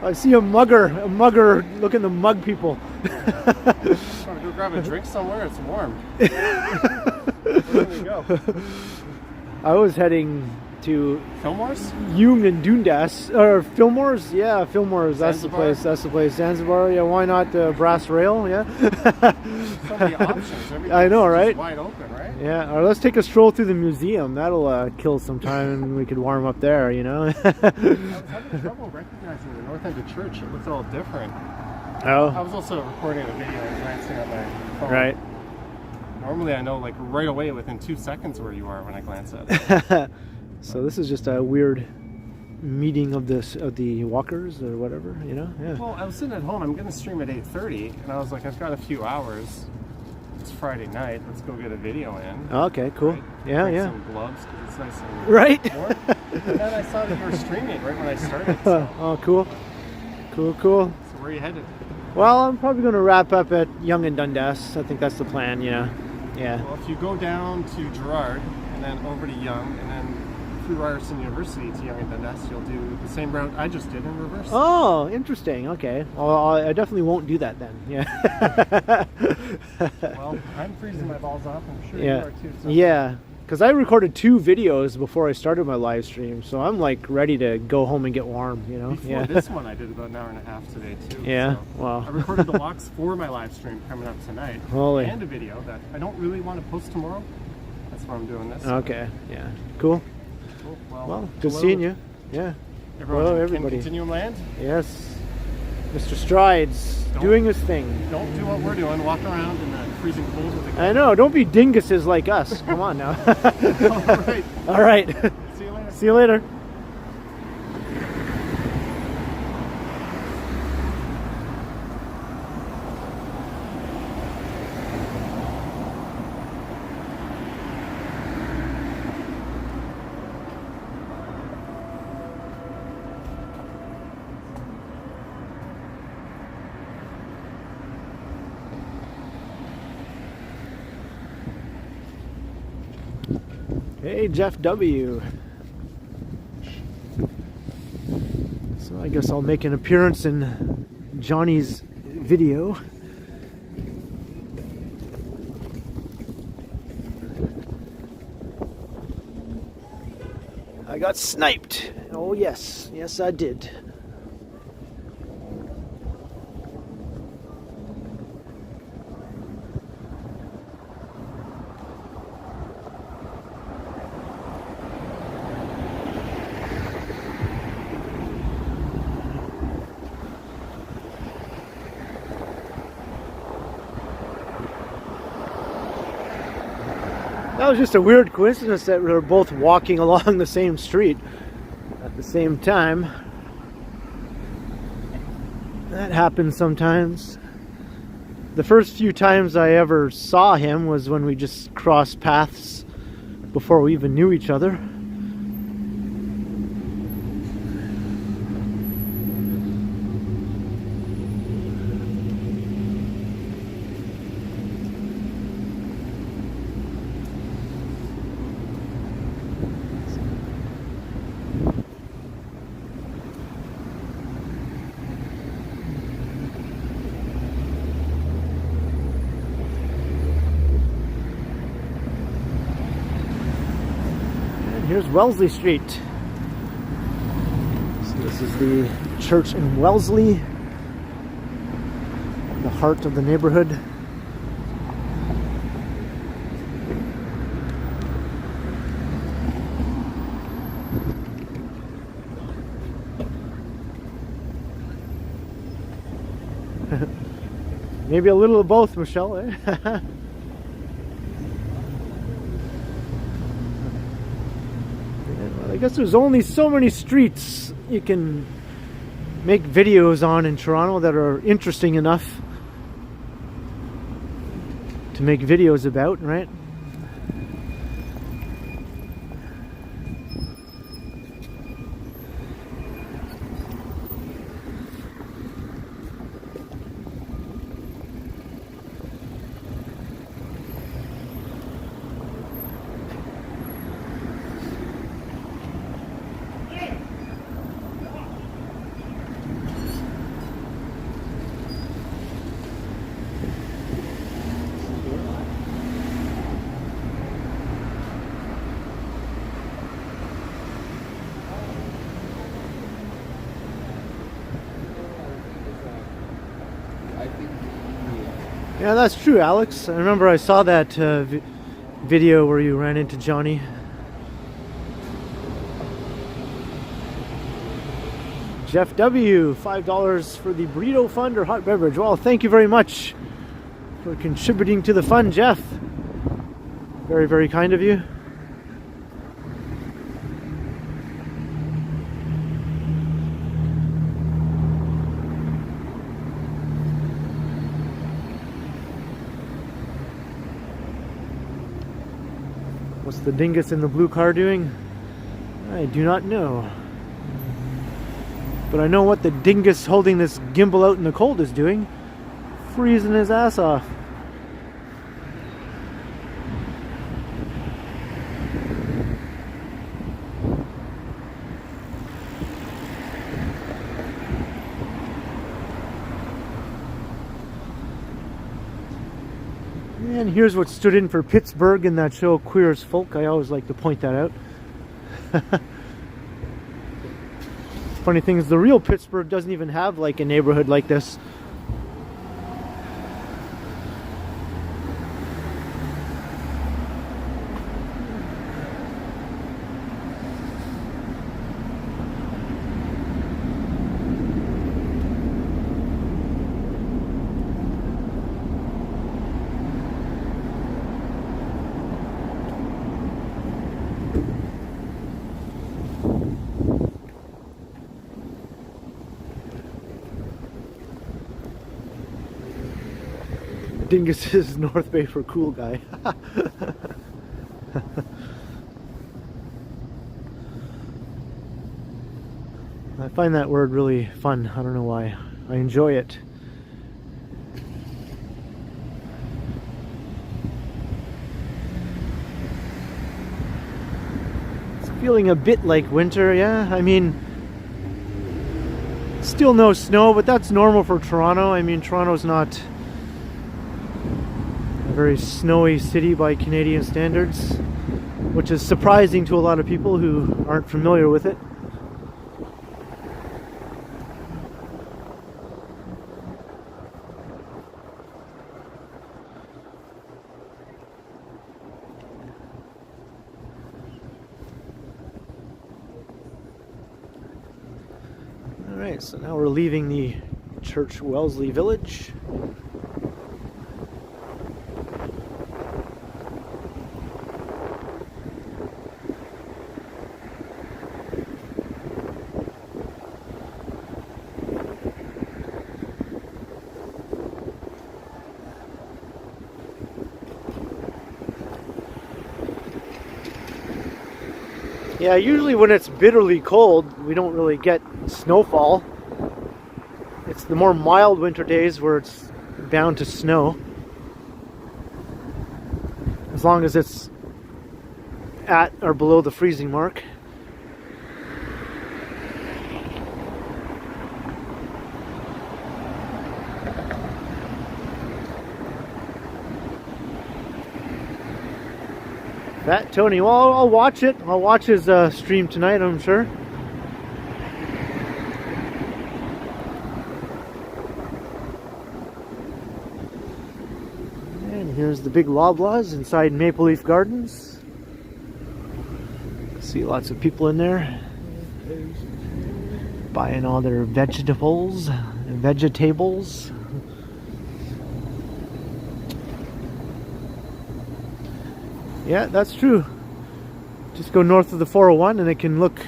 I see a mugger looking to mug people. Trying to go grab a drink somewhere, it's warm. Where do we go? I was heading to Fillmore's? Yonge and Dundas, or Fillmore's? Yeah, Fillmore's, that's the place, Zanzibar, yeah, why not Brass Rail, yeah? So many options, I know, right? Wide open, right? Yeah, or let's take a stroll through the museum, that'll kill some time and we could warm up there, you know? I was having trouble recognizing the north end of church, it looks all different. Oh. I was also recording a video and glancing at my phone. Right. Normally I know like right away within 2 seconds where you are when I glance at it. So this is just a weird meeting of the walkers or whatever, you know? Yeah. Well, I was sitting at home. I'm going to stream at 8:30, and I was like, I've got a few hours. It's Friday night. Let's go get a video in. Okay, cool. Right? Yeah, Bring yeah. some gloves because it's nice and right. warm. And then I saw that you were streaming right when I started. So. Oh, cool. Cool. So where are you headed? Well, I'm probably going to wrap up at Yonge and Dundas. I think that's the plan. Yeah. Yeah. Well, if you go down to Gerrard and then over to Yonge and then through Ryerson University to Yonge and Dundas, you'll do the same route I just did in reverse. Oh, interesting. Okay. Well, I definitely won't do that then. Yeah. Well, I'm freezing my balls off. I'm sure yeah. you are too. So. Yeah. Because I recorded 2 videos before I started my live stream, so I'm like ready to go home and get warm, you know? Before this one, I did about an hour and a half today too. Yeah, so wow. I recorded the walks for my live stream coming up tonight. Holy. And a video that I don't really want to post tomorrow. That's why I'm doing this. Okay, yeah. Cool. Cool. Well, good seeing you. Yeah. Everyone, hello, everybody. TheKenContinuum land? Yes. Mr. Strides, doing his thing. Don't do what we're doing. Walk around in the freezing cold with the I know, don't be dinguses like us. Come on now. All right. All right. See you later. See you later. Hey, Jeff W. So I guess I'll make an appearance in Johnny's video. I got sniped. Oh yes, yes I did. That was just a weird coincidence that we were both walking along the same street at the same time. That happens sometimes. The first few times I ever saw him was when we just crossed paths before we even knew each other. Here's Wellesley Street. So this is the church in Wellesley, the heart of the neighborhood. Maybe a little of both, Michelle, eh? I guess there's only so many streets you can make videos on in Toronto that are interesting enough. to make videos about, right? Yeah, that's true, Alex. I remember I saw that video where you ran into Johnny. Jeff W, $5 for the burrito fund or hot beverage. Well, thank you very much for contributing to the fund, Jeff. Very, very kind of you. What's the dingus in the blue car doing? I do not know. But I know what the dingus holding this gimbal out in the cold is doing. Freezing his ass off. And here's what stood in for Pittsburgh in that show Queer as Folk. I always like to point that out. Funny thing is, the real Pittsburgh doesn't even have like a neighborhood like this. Dingus is North Bay for cool guy. I find that word really fun. I don't know why. I enjoy it. It's feeling a bit like winter, yeah. I mean, still no snow, but that's normal for Toronto. I mean, Toronto's not very snowy city by Canadian standards, which is surprising to a lot of people who aren't familiar with it. Alright, so now we're leaving the Church Wellesley Village. Yeah, usually when it's bitterly cold, we don't really get snowfall. It's the more mild winter days where it's bound to snow. As long as it's at or below the freezing mark. That Tony, well, I'll watch it. I'll watch his stream tonight, I'm sure. And here's the big Loblaws inside Maple Leaf Gardens. See lots of people in there buying all their vegetables. Yeah, that's true. Just go north of the 401 and it can look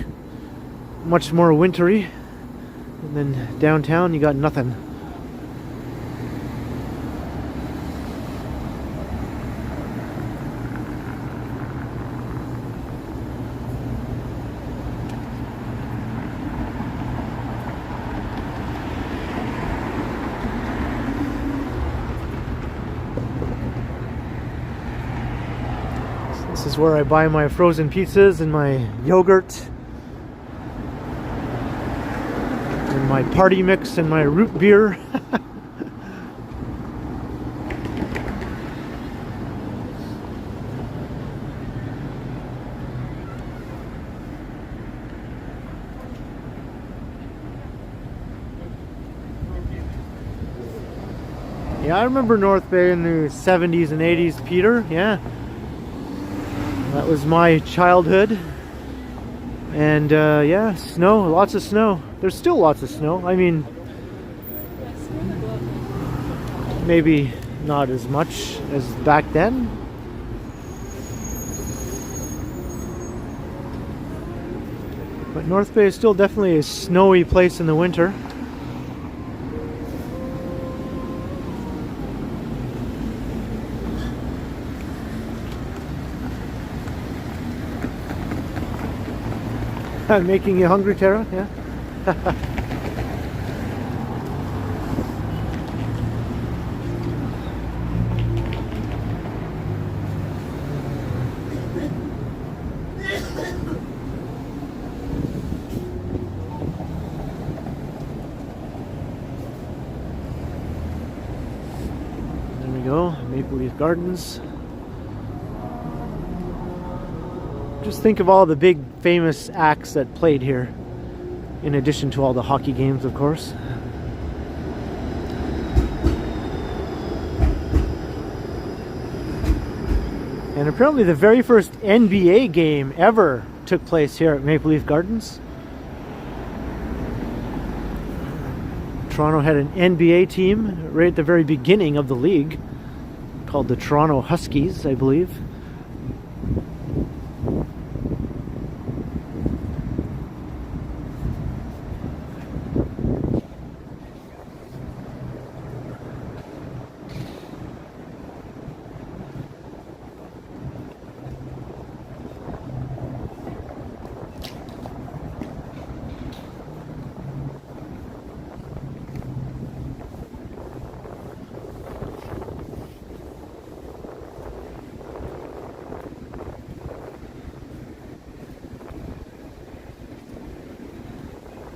much more wintry. And then downtown you got nothing. It's where I buy my frozen pizzas and my yogurt and my party mix and my root beer. Yeah, I remember North Bay in the 70s and 80s, Peter. Yeah. That was my childhood. And yeah, snow, lots of snow. There's still lots of snow. I mean, maybe not as much as back then. But North Bay is still definitely a snowy place in the winter. Making you hungry, Tara? Yeah. There we go, Maple Leaf Gardens. Just think of all the big famous acts that played here, in addition to all the hockey games, of course. And apparently the very first NBA game ever took place here at Maple Leaf Gardens. Toronto had an NBA team right at the very beginning of the league, called the Toronto Huskies, I believe.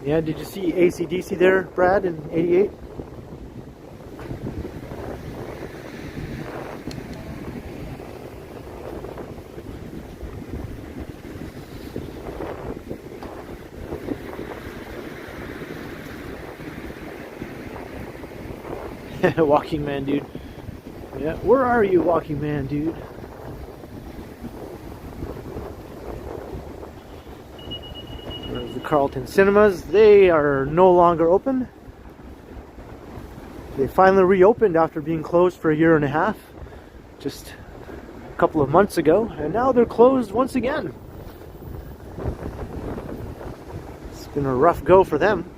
Yeah, did you see AC/DC there, Brad, in '88? Walking Man Dude. Yeah, where are you, Walking Man Dude? There's the Carlton Cinemas. They are no longer open. They finally reopened after being closed for a year and a half, just a couple of months ago, and now they're closed once again. It's been a rough go for them.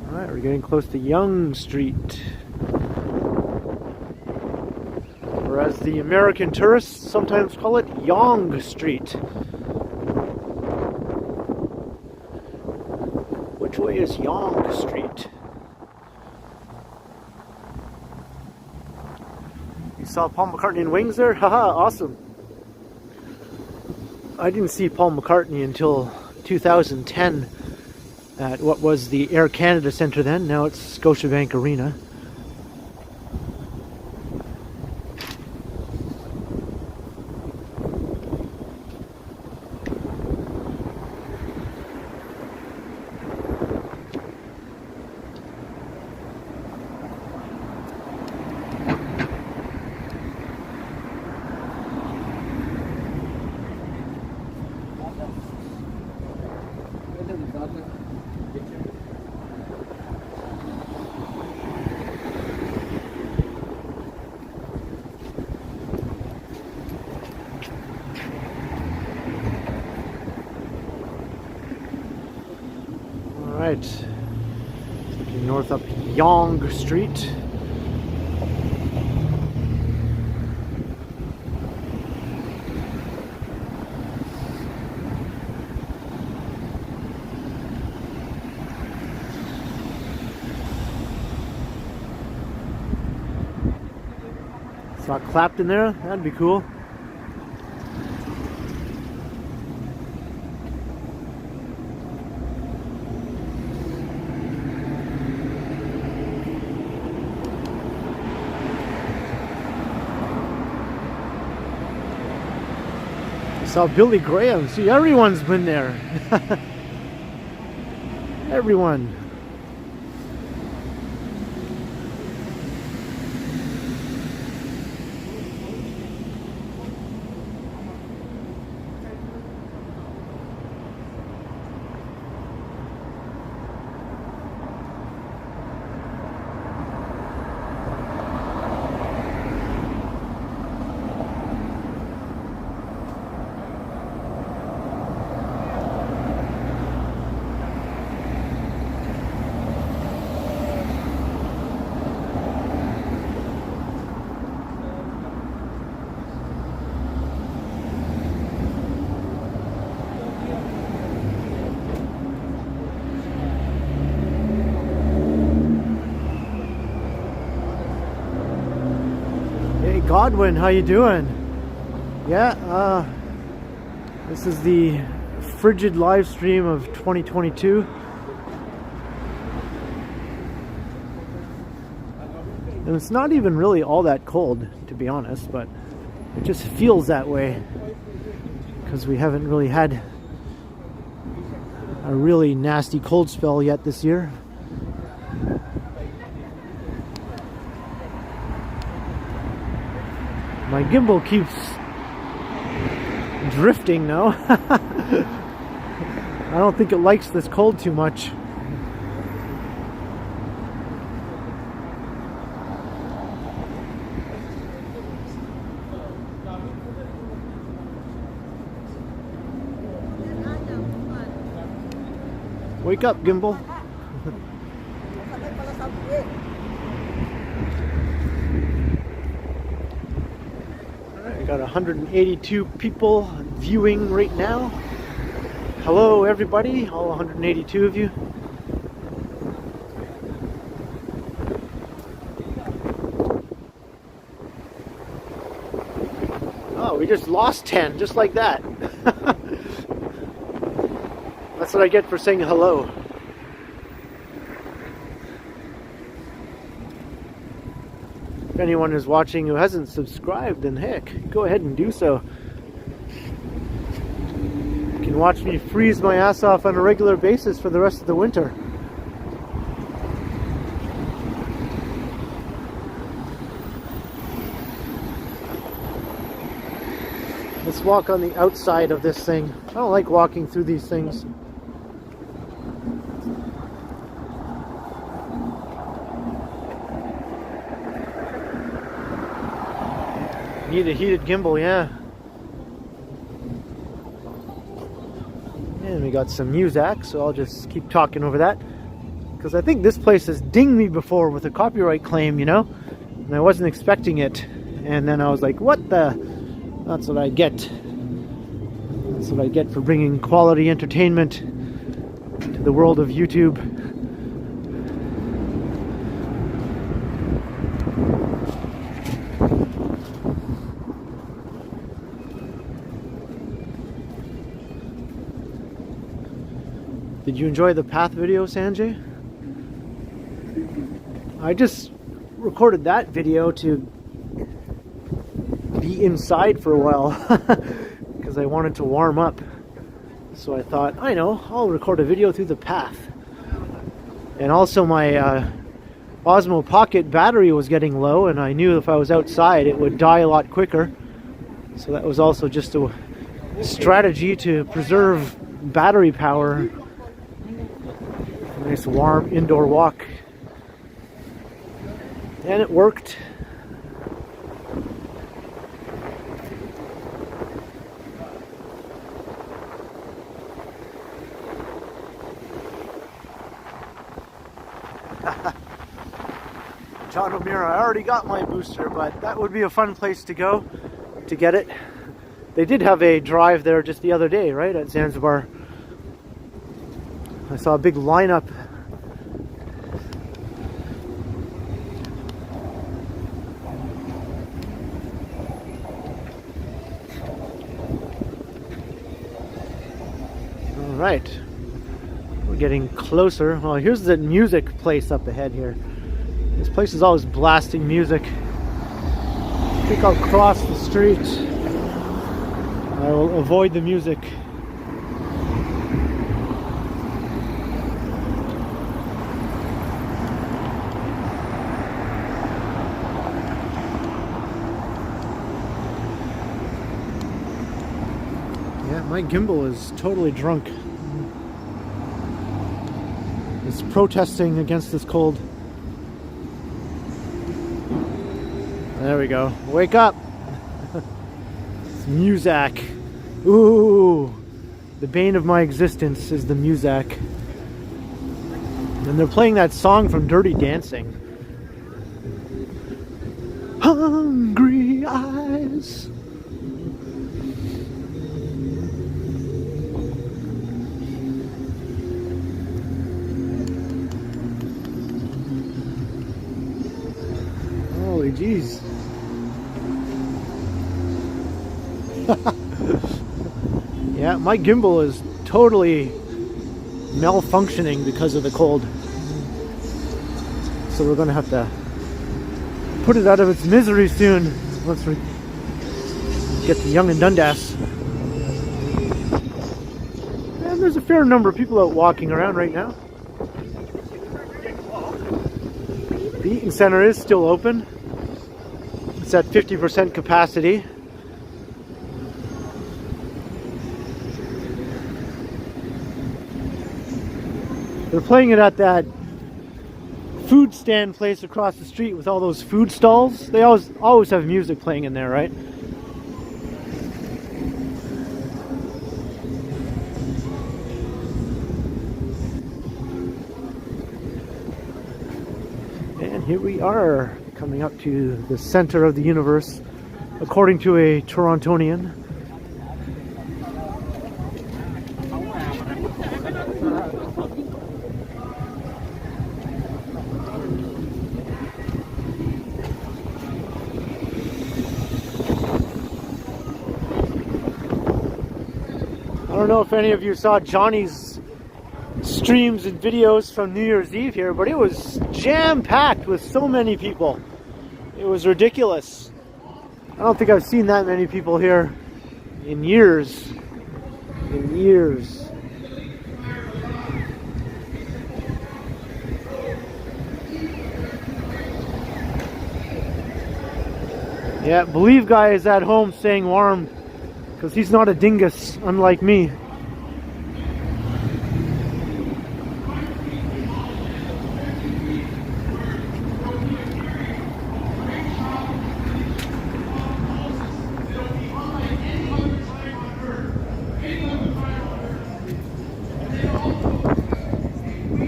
Alright, we're getting close to Yonge Street. Or as the American tourists sometimes call it, Yonge Street. Which way is Yonge Street? You saw Paul McCartney in Wings there? Haha, awesome. I didn't see Paul McCartney until 2010 at what was the Air Canada Centre then. Now it's Scotiabank Arena. Alright, looking north up Yonge Street. Saw Clapton there. That'd be cool. Saw Billy Graham. See, everyone's been there. Everyone. Godwin, how you doing? Yeah, this is the frigid live stream of 2022. And it's not even really all that cold, to be honest, but it just feels that way because we haven't really had a really nasty cold spell yet this year. My gimbal keeps drifting now. I don't think it likes this cold too much. Wake up, gimbal. Got 182 people viewing right now. Hello everybody, all 182 of you. Oh, we just lost 10, just like that. That's what I get for saying hello. If anyone is watching who hasn't subscribed, then heck, go ahead and do so. You can watch me freeze my ass off on a regular basis for the rest of the winter. Let's walk on the outside of this thing. I don't like walking through these things. Need a heated gimbal, yeah. And we got some music, so I'll just keep talking over that. Because I think this place has dinged me before with a copyright claim, you know? And I wasn't expecting it. And then I was like, what the? That's what I get. That's what I get for bringing quality entertainment to the world of YouTube. Did you enjoy the path video, Sanjay? I just recorded that video to be inside for a while because I wanted to warm up. So I thought, I know, I'll record a video through the path. And also my Osmo Pocket battery was getting low, and I knew if I was outside it would die a lot quicker. So that was also just a strategy to preserve battery power. Nice warm indoor walk. And it worked. John O'Meara, I already got my booster, but that would be a fun place to go to get it. They did have a drive there just the other day, right, at Zanzibar. I saw a big lineup. Alright. We're getting closer. Well, here's the music place up ahead here. This place is always blasting music. I think I'll cross the street. I will avoid the music. Yeah, my gimbal is totally drunk. It's protesting against this cold. There we go. Wake up! It's Muzak. Ooh! The bane of my existence is the Muzak. And they're playing that song from Dirty Dancing. Hungry eyes. Holy jeez. Yeah, my gimbal is totally malfunctioning because of the cold. So we're gonna have to put it out of its misery soon once we get to Yonge and Dundas. And there's a fair number of people out walking around right now. The eating center is still open. It's at 50% capacity. They're playing it at that food stand place across the street with all those food stalls. They always have music playing in there, right? And here we are, coming up to the center of the universe, according to a Torontonian. I don't know if any of you saw Johnny's streams and videos from New Year's Eve here, but it was jam-packed with so many people. It was ridiculous. I don't think I've seen that many people here in years. In years. Yeah, Believe Guy is at home staying warm because he's not a dingus, unlike me.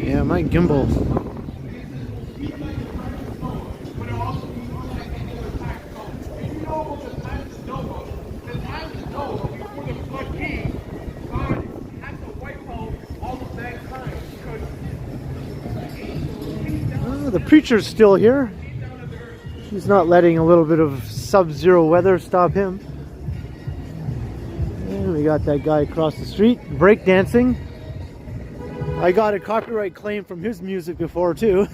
Yeah, my gimbal. The preacher's still here. He's not letting a little bit of sub-zero weather stop him. And we got that guy across the street breakdancing. I got a copyright claim from his music before too.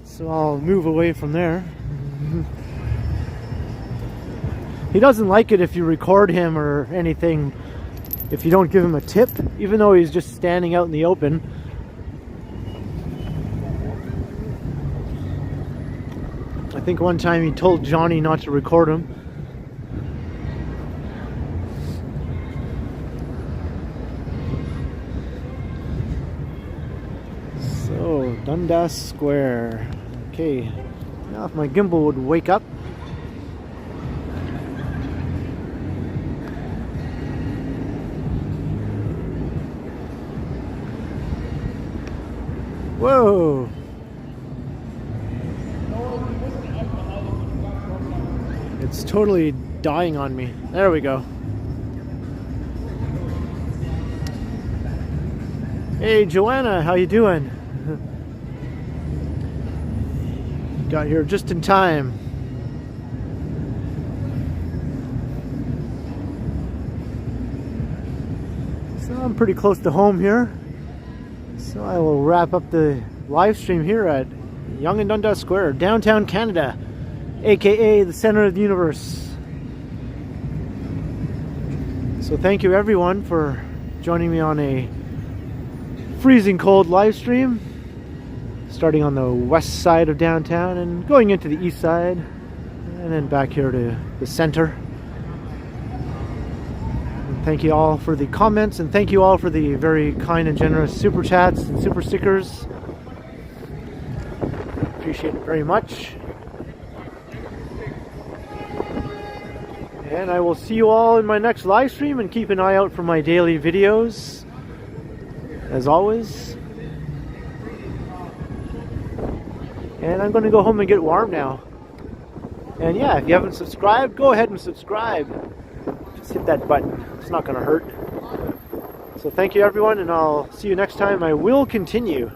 So I'll move away from there. He doesn't like it if you record him or anything, if you don't give him a tip, even though he's just standing out in the open. I think one time he told Johnny not to record him. So, Dundas Square. Okay, now if my gimbal would wake up. Whoa! It's totally dying on me. There we go. Hey Joanna, how you doing? Got here just in time. So I'm pretty close to home here, so I will wrap up the live stream here at Yonge and Dundas Square, downtown Canada, aka the center of the universe. So thank you everyone for joining me on a freezing cold live stream, starting on the west side of downtown and going into the east side, and then back here to the center. And thank you all for the comments, and thank you all for the very kind and generous super chats and super stickers. Appreciate it very much. And I will see you all in my next live stream, and keep an eye out for my daily videos as always. And I'm going to go home and get warm now. And yeah, if you haven't subscribed, go ahead and subscribe. Just hit that button. It's not going to hurt. So thank you everyone, and I'll see you next time. I will continue.